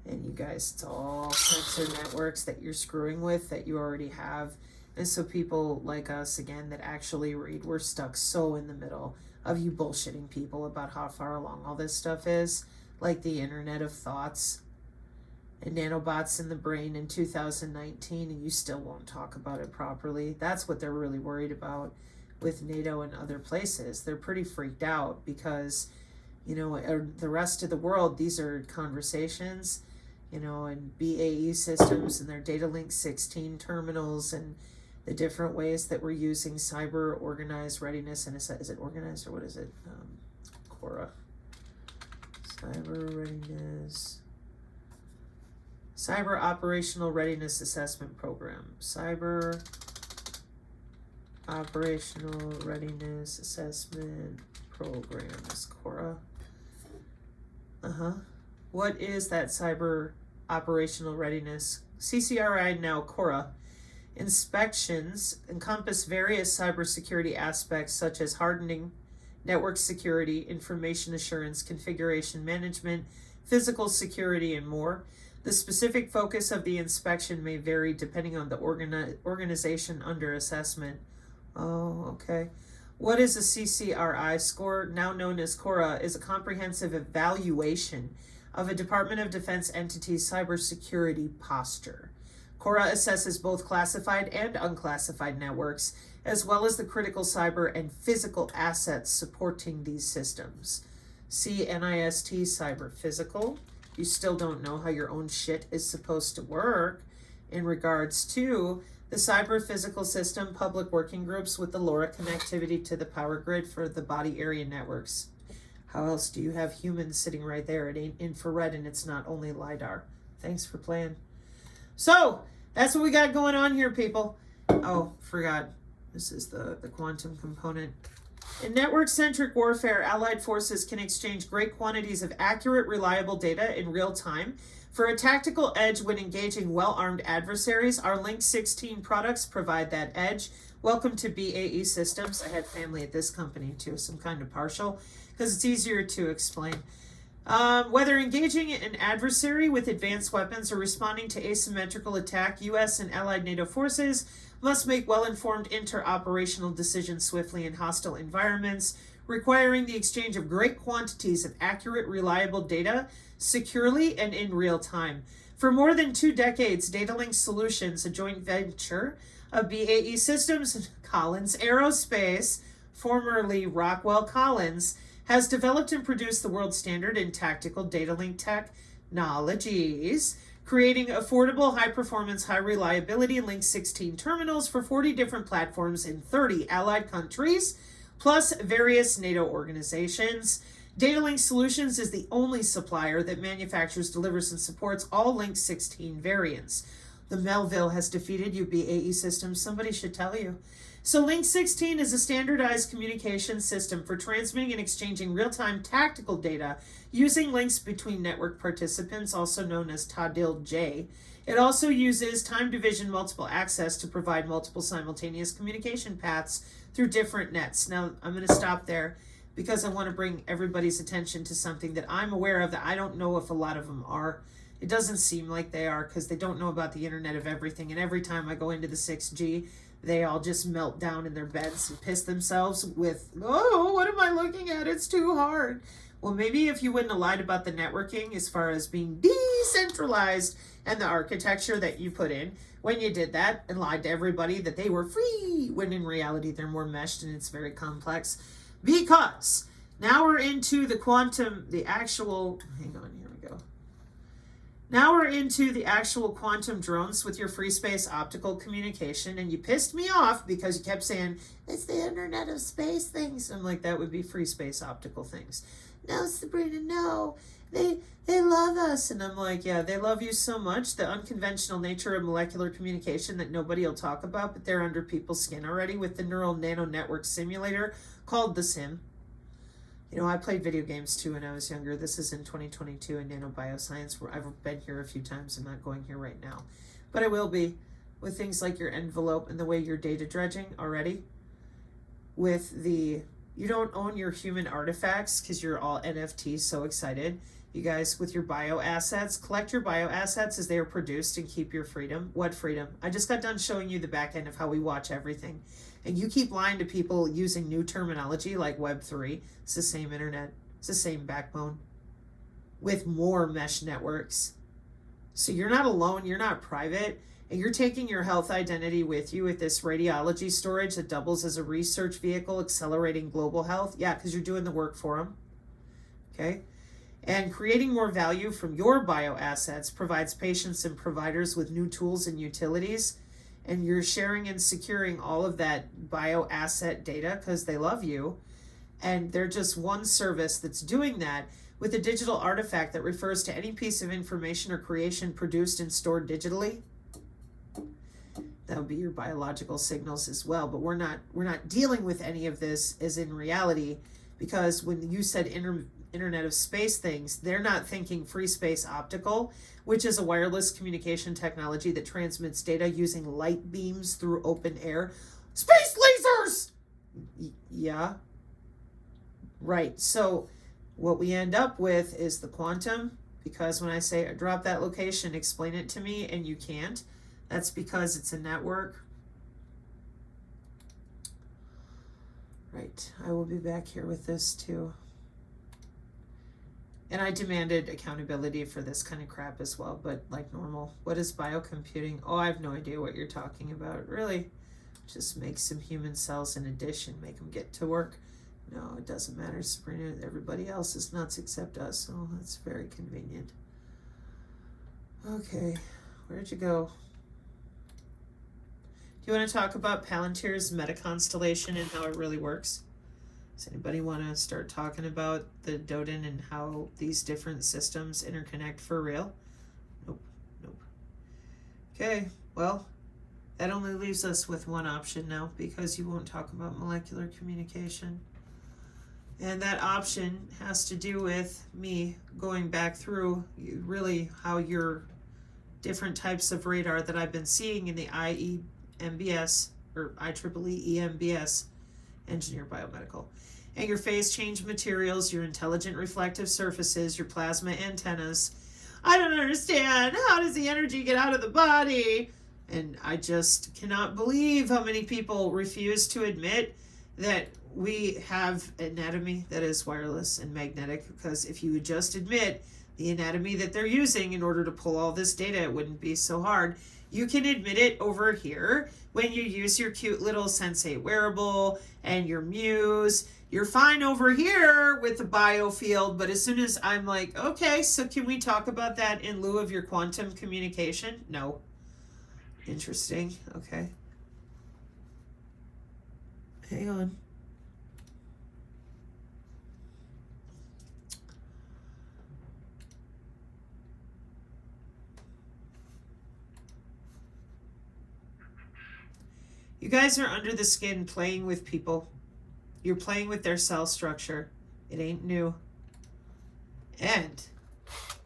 And you guys, it's all sensor networks that you're screwing with that you already have. And so people like us, again, that actually read, we're stuck so in the middle of you bullshitting people about how far along all this stuff is. Like the Internet of Thoughts and nanobots in the brain in 2019, and you still won't talk about it properly. That's what they're really worried about with NATO and other places. They're pretty freaked out because, you know, the rest of the world, these are conversations, you know, and BAE systems and their data link 16 terminals and the different ways that we're using cyber organized readiness. And is it organized or what is it? Cora. Cyber readiness. Cyber Operational Readiness Assessment Program. Cyber Operational Readiness Assessment Program is Cora. What is that Cyber Operational Readiness? CCRI, now Cora. Inspections encompass various cybersecurity aspects such as hardening, network security, information assurance, configuration management, physical security, and more. The specific focus of the inspection may vary depending on the organization under assessment. Oh, okay. What is a CCRI score, now known as Cora, is a comprehensive evaluation of a Department of Defense entity's cybersecurity posture. Cora assesses both classified and unclassified networks, as well as the critical cyber and physical assets supporting these systems. See NIST Cyber Physical. You still don't know how your own shit is supposed to work in regards to the cyber physical system, public working groups with the LoRa connectivity to the power grid for the body area networks. How else do you have humans sitting right there? It ain't infrared and it's not only LiDAR. Thanks for playing. So, that's what we got going on here, people. Oh, forgot. This is the quantum component. In network-centric warfare, Allied forces can exchange great quantities of accurate, reliable data in real time. For a tactical edge when engaging well-armed adversaries, our Link 16 products provide that edge. Welcome to BAE Systems. I had family at this company too, so I'm kind of partial because it's easier to explain. Whether engaging an adversary with advanced weapons or responding to asymmetrical attack, U.S. and allied NATO forces must make well-informed interoperational decisions swiftly in hostile environments, requiring the exchange of great quantities of accurate, reliable data securely and in real time. For more than 2 decades, DataLink Solutions, a joint venture of BAE Systems and Collins Aerospace, formerly Rockwell Collins, has developed and produced the world standard in tactical data link technologies, creating affordable, high-performance, high-reliability Link 16 terminals for 40 different platforms in 30 allied countries, plus various NATO organizations. DataLink Solutions is the only supplier that manufactures, delivers, and supports all Link 16 variants. The Melville has defeated you, BAE Systems. Somebody should tell you. So Link 16 is a standardized communication system for transmitting and exchanging real-time tactical data using links between network participants, also known as TODIL-J. It also uses time division multiple access to provide multiple simultaneous communication paths through different nets. Now, I'm going to stop there because I want to bring everybody's attention to something that I'm aware of that I don't know if a lot of them are. It doesn't seem like they are because they don't know about the Internet of Everything. And every time I go into the 6G, they all just melt down in their beds and piss themselves with, oh, what am I looking at? It's too hard. Well, maybe if you wouldn't have lied about the networking as far as being decentralized and the architecture that you put in, when you did that and lied to everybody that they were free, when in reality they're more meshed and it's very complex. Because now we're into the quantum, the actual, hang on, here we go. Now we're into the actual quantum drones with your free space optical communication, and you pissed me off because you kept saying, it's the Internet of Space things. I'm like, that would be free space optical things. No, Sabrina, no. They love us. And I'm like, yeah, they love you so much. The unconventional nature of molecular communication that nobody will talk about, but they're under people's skin already with the neural nano network simulator called the Sim. You know, I played video games too when I was younger. This is in 2022 in nanobioscience, where I've been here a few times. I'm not going here right now, but I will be with things like your envelope and the way you're data dredging already. With the, you don't own your human artifacts because you're all NFTs, so excited. You guys, with your bioassets, collect your bioassets as they are produced and keep your freedom. What freedom? I just got done showing you the back end of how we watch everything. And you keep lying to people using new terminology like Web3. It's the same internet. It's the same backbone with more mesh networks. So you're not alone. You're not private. And you're taking your health identity with you with this radiology storage that doubles as a research vehicle accelerating global health. Yeah, because you're doing the work for them. Okay? And creating more value from your bioassets provides patients and providers with new tools and utilities. And you're sharing and securing all of that bioasset data because they love you. And they're just one service that's doing that with a digital artifact that refers to any piece of information or creation produced and stored digitally. That would be your biological signals as well. But we're not dealing with any of this as in reality, because when you said Internet of Space things, they're not thinking free space optical, which is a wireless communication technology that transmits data using light beams through open air. Space lasers! Yeah. Right. So what we end up with is the quantum, because when I say drop that location, explain it to me, and you can't, that's because it's a network. Right. I will be back here with this too. And I demanded accountability for this kind of crap as well, but like normal. What is biocomputing? Oh, I have no idea what you're talking about. Really? Just make some human cells in addition, make them get to work. No, it doesn't matter, Sabrina. Everybody else is nuts except us. Oh, that's very convenient. Okay, where'd you go? Do you want to talk about Palantir's meta-constellation and how it really works? Does anybody want to start talking about the DODIN and how these different systems interconnect for real? Nope, nope. Okay, well, that only leaves us with one option now, because you won't talk about molecular communication. And that option has to do with me going back through really how your different types of radar that I've been seeing in the IEMBS, or IEEE EMBS, Engineer Biomedical, and your phase change materials, your intelligent reflective surfaces, your plasma antennas. I don't understand. How does the energy get out of the body? And I just cannot believe how many people refuse to admit that we have anatomy that is wireless and magnetic, because if you would just admit the anatomy that they're using in order to pull all this data, it wouldn't be so hard. You can admit it over here when you use your cute little Sensei wearable and your Muse. You're fine over here with the biofield, but as soon as I'm like, okay, so can we talk about that in lieu of your quantum communication? No. Interesting. Okay. Hang on. You guys are under the skin playing with people. You're playing with their cell structure. It ain't new. And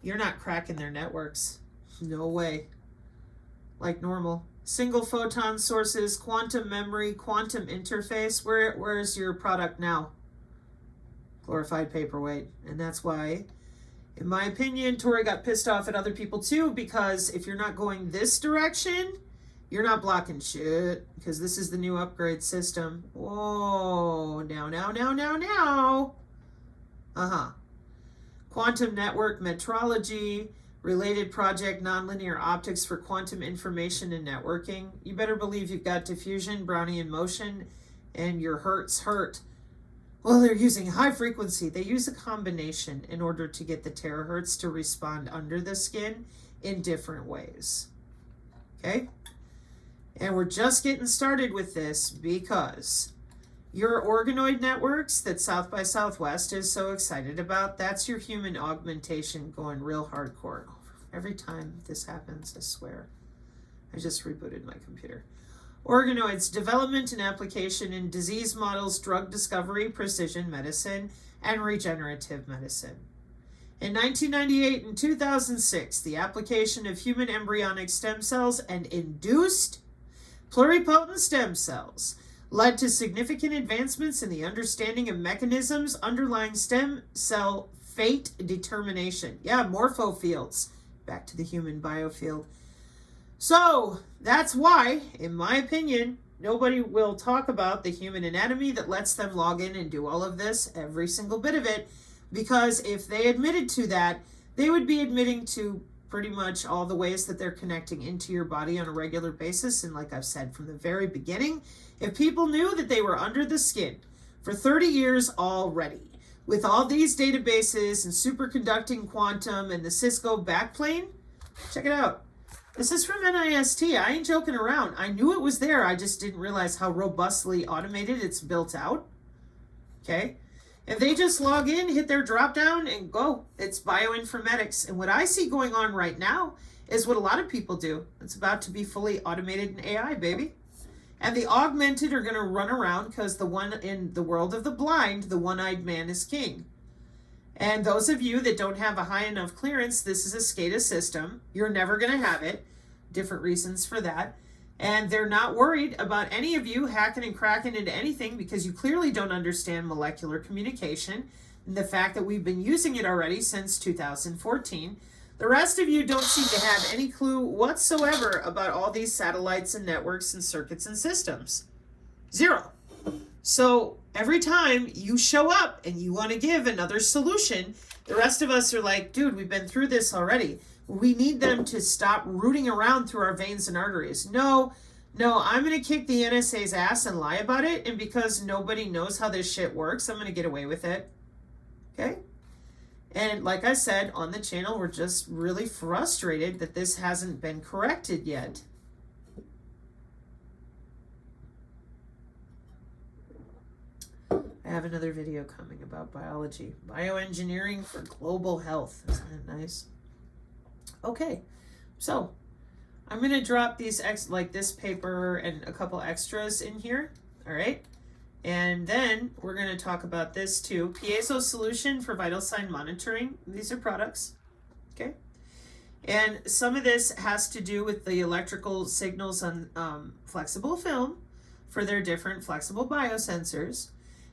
you're not cracking their networks. No way. Like normal. Single photon sources, quantum memory, quantum interface. Where's your product now? Glorified paperweight. And that's why In my opinion, Tori got pissed off at other people too, because if you're not going this direction, you're not blocking shit, because this is the new upgrade system. Whoa, now. Quantum network metrology, related project nonlinear optics for quantum information and networking. You better believe you've got diffusion, Brownian motion, and your hertz hurt. Well, they're using high frequency. They use a combination in order to get the terahertz to respond under the skin in different ways. Okay? And we're just getting started with this because your organoid networks that South by Southwest is so excited about, that's your human augmentation going real hardcore. Every time this happens, I swear. I just rebooted my computer. Organoids, development and application in disease models, drug discovery, precision medicine, and regenerative medicine. In 1998 and 2006, the application of human embryonic stem cells and induced pluripotent stem cells led to significant advancements in the understanding of mechanisms underlying stem cell fate determination. Yeah, morphofields. Back to the human biofield. So, that's why, in my opinion, nobody will talk about the human anatomy that lets them log in and do all of this, every single bit of it, because if they admitted to that, they would be admitting to pretty much all the ways that they're connecting into your body on a regular basis. And like I've said from the very beginning, if people knew that they were under the skin for 30 years already, with all these databases and superconducting quantum and the Cisco backplane, check it out. This is from NIST. I ain't joking around. I knew it was there. I just didn't realize how robustly automated it's built out. Okay? And they just log in, hit their drop down, and go. It's bioinformatics. And what I see going on right now is what a lot of people do. It's about to be fully automated in AI, baby. And the augmented are going to run around because the one in the world of the blind, the one-eyed man is king. And those of you that don't have a high enough clearance, this is a SCADA system. You're never going to have it. Different reasons for that. And they're not worried about any of you hacking and cracking into anything because you clearly don't understand molecular communication and the fact that we've been using it already since 2014. The rest of you don't seem to have any clue whatsoever about all these satellites and networks and circuits and systems. Zero. So every time you show up and you want to give another solution, the rest of us are like, dude, we've been through this already. We need them to stop rooting around through our veins and arteries. No, I'm going to kick the NSA's ass and lie about it. And because nobody knows how this shit works, I'm going to get away with it. Okay? And like I said on the channel, we're just really frustrated that this hasn't been corrected yet. I have another video coming about biology. Bioengineering for global health. Isn't that nice? Okay, so I'm going to drop these like this paper and a couple extras in here. All right. And then we're going to talk about this too. Piezo solution for vital sign monitoring. These are products. Okay. And some of this has to do with the electrical signals on flexible film for their different flexible biosensors.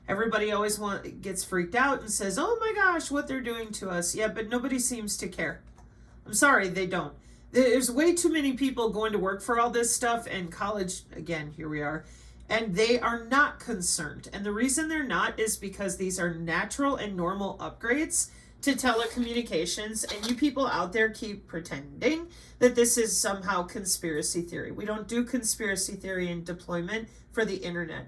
Everybody always gets freaked out and says, oh my gosh, what they're doing to us. Yeah, but nobody seems to care. I'm sorry, they don't. There's way too many people going to work for all this stuff, and college, again, here we are, and they are not concerned. And the reason they're not is because these are natural and normal upgrades to telecommunications, and you people out there keep pretending that this is somehow conspiracy theory. We don't do conspiracy theory in deployment for the internet.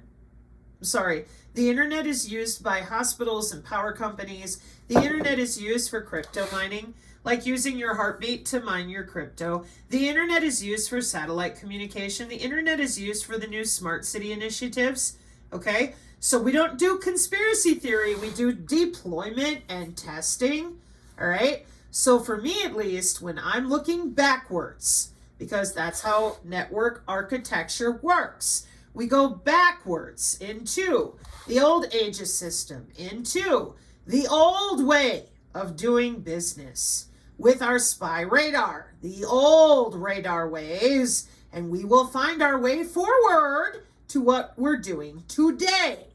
I'm sorry. The internet is used by hospitals and power companies. The internet is used for crypto mining, like using your heartbeat to mine your crypto. The internet is used for satellite communication. The internet is used for the new smart city initiatives. Okay? So we don't do conspiracy theory. We do deployment and testing. All right? So for me, at least, when I'm looking backwards, because that's how network architecture works, we go backwards into the old Aegis system, into the old way of doing business with our spy radar, the old radar ways, and we will find our way forward to what we're doing today.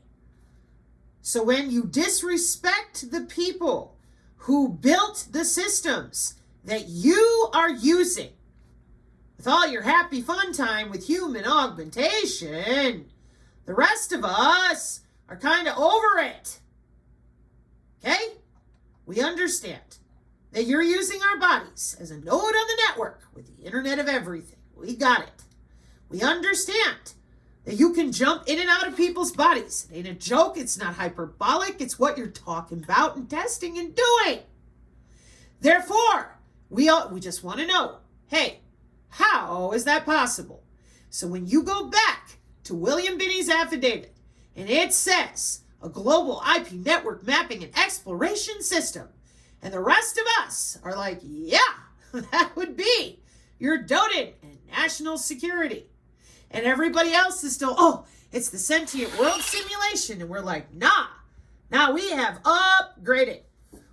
So when you disrespect the people who built the systems that you are using with all your happy fun time with human augmentation, the rest of us are kind of over it. Okay? We understand that you're using our bodies as a node on the network with the Internet of Everything. We got it. We understand that you can jump in and out of people's bodies. It ain't a joke. It's not hyperbolic. It's what you're talking about and testing and doing. Therefore, we just want to know, hey, how is that possible? So when you go back to William Binney's affidavit and it says a global IP network mapping and exploration system, and the rest of us are like, yeah, that would be your DODIN and national security. And everybody else is still, oh, it's the sentient world simulation. And we're like, nah, now we have upgraded.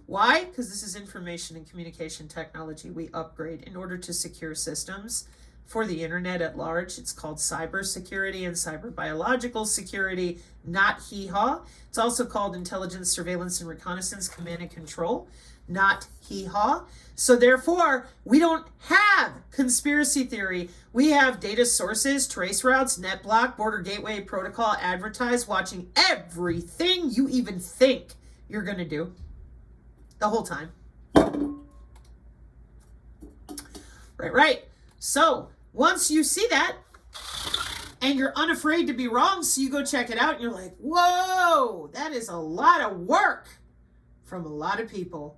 Why? Because this is information and communication technology. We upgrade in order to secure systems for the internet at large. It's called cybersecurity and cyber biological security, not hee-haw. It's also called intelligence, surveillance, and reconnaissance, command and control, not hee-haw. So therefore, we don't have conspiracy theory. We have data sources, trace routes, net block, border gateway protocol, advertise, watching everything you even think you're going to do the whole time. Right. So once you see that and you're unafraid to be wrong, so you go check it out and you're like, whoa, that is a lot of work from a lot of people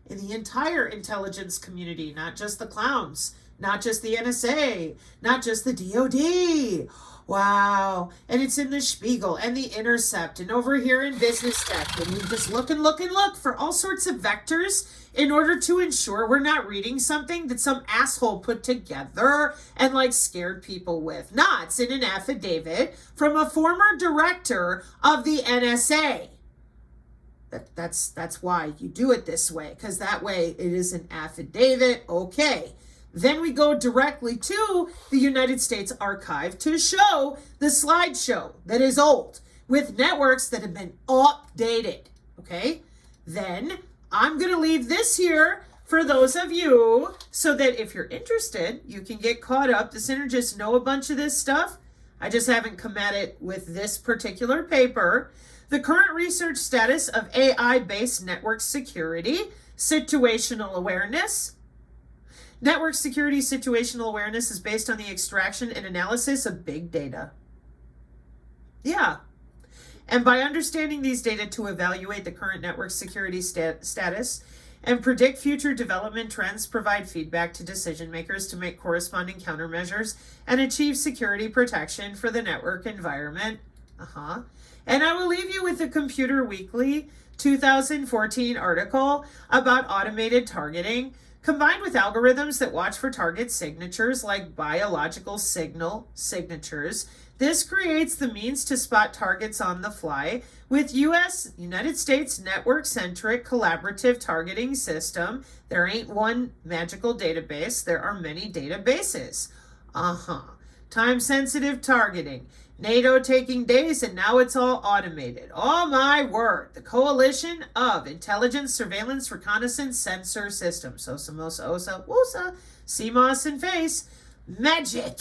in the entire intelligence community, not just the clowns, not just the NSA, not just the DOD. Wow. And it's in the Spiegel and the Intercept and over here in Business Tech. And we just look for all sorts of vectors in order to ensure we're not reading something that some asshole put together and like scared people with. Nah, it's in an affidavit from a former director of the NSA. That's why you do it this way, because that way it is an affidavit. Okay. Then we go directly to the United States Archive to show the slideshow that is old with networks that have been updated. Okay. Then I'm going to leave this here for those of you so that if you're interested, you can get caught up. The synergists know a bunch of this stuff. I just haven't come at it with this particular paper. The current research status of AI-based network security, situational awareness. Network security situational awareness is based on the extraction and analysis of big data. Yeah. And by understanding these data to evaluate the current network security status and predict future development trends, provide feedback to decision makers to make corresponding countermeasures and achieve security protection for the network environment. And I will leave you with the Computer Weekly 2014 article about automated targeting, combined with algorithms that watch for target signatures like biological signal signatures. This creates the means to spot targets on the fly with United States network-centric collaborative targeting system. There ain't one magical database. There are many databases. Time-sensitive targeting. NATO taking days, and now it's all automated. Oh my word. The Coalition of Intelligence, Surveillance, Reconnaissance, Sensor Systems. Sosamosa, Osa, Wosa, CMOS, and FACE. Magic.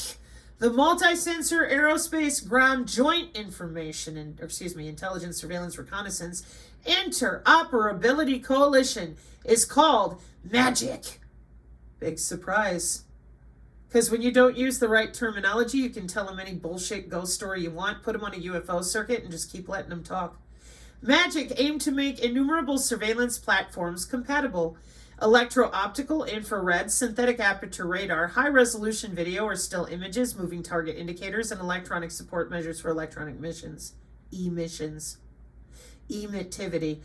The Multi-Sensor Aerospace Ground Joint Intelligence, Surveillance, Reconnaissance Interoperability Coalition is called MAGIC. Big surprise. Because when you don't use the right terminology, you can tell them any bullshit ghost story you want, put them on a UFO circuit, and just keep letting them talk. MAGIC aimed to make innumerable surveillance platforms compatible. Electro-optical, infrared, synthetic aperture radar, high-resolution video or still images, moving target indicators, and electronic support measures for electronic missions. Emissions. Emittivity.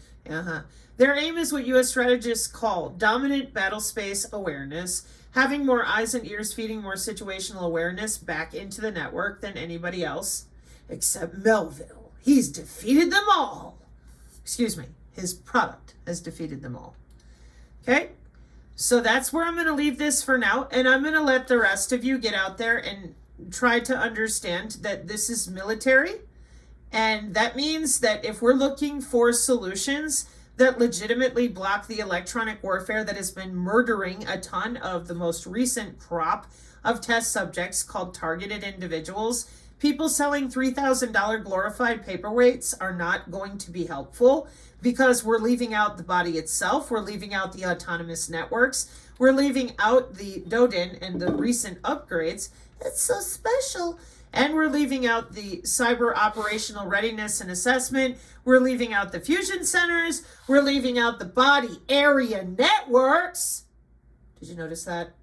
Their aim is what U.S. strategists call dominant battle space awareness, having more eyes and ears, feeding more situational awareness back into the network than anybody else, except Melville. He's defeated them all. His product has defeated them all. Okay, so that's where I'm going to leave this for now, and I'm going to let the rest of you get out there and try to understand that this is military, and that means that if we're looking for solutions that legitimately block the electronic warfare that has been murdering a ton of the most recent crop of test subjects called targeted individuals. People selling $3,000 glorified paperweights are not going to be helpful because we're leaving out the body itself. We're leaving out the autonomous networks. We're leaving out the DODIN and the recent upgrades. It's so special. And we're leaving out the cyber operational readiness and assessment. We're leaving out the fusion centers. We're leaving out the body area networks. Did you notice that?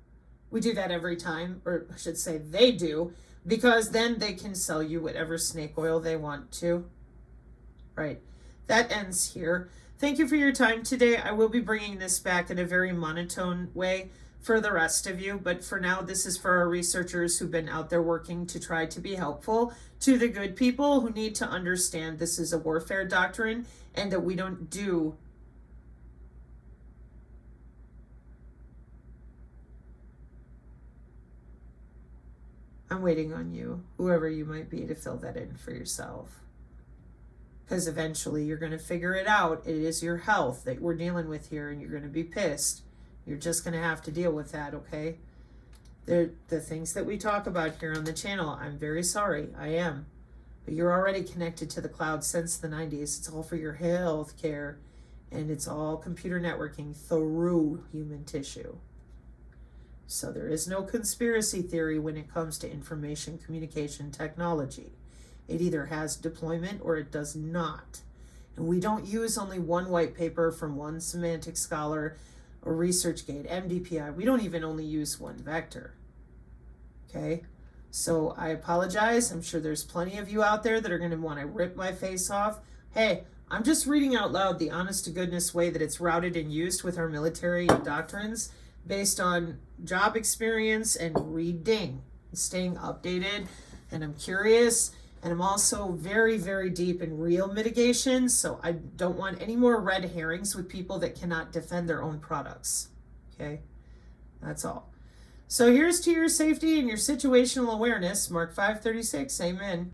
We do that every time, or I should say they do, because then they can sell you whatever snake oil they want to. Right. That ends here. Thank you for your time today. I will be bringing this back in a very monotone way for the rest of you, but for now, this is for our researchers who've been out there working to try to be helpful to the good people who need to understand this is a warfare doctrine and that we don't do I'm waiting on you, whoever you might be, to fill that in for yourself. Because eventually you're going to figure it out. It is your health that we're dealing with here, and you're going to be pissed. You're just going to have to deal with that, okay? The things that we talk about here on the channel, I'm very sorry. I am. But you're already connected to the cloud since the 90s. It's all for your health care, and it's all computer networking through human tissue. So there is no conspiracy theory when it comes to information communication technology. It either has deployment or it does not. And we don't use only one white paper from one semantic scholar or ResearchGate, MDPI. We don't even only use one vector. Okay? So I apologize. I'm sure there's plenty of you out there that are going to want to rip my face off. Hey, I'm just reading out loud the honest to goodness way that it's routed and used with our military doctrines, based on job experience and reading, staying updated, and I'm curious, and I'm also very, very deep in real mitigation, so I don't want any more red herrings with people that cannot defend their own products, okay? That's all. So here's to your safety and your situational awareness, Mark 5:36, amen.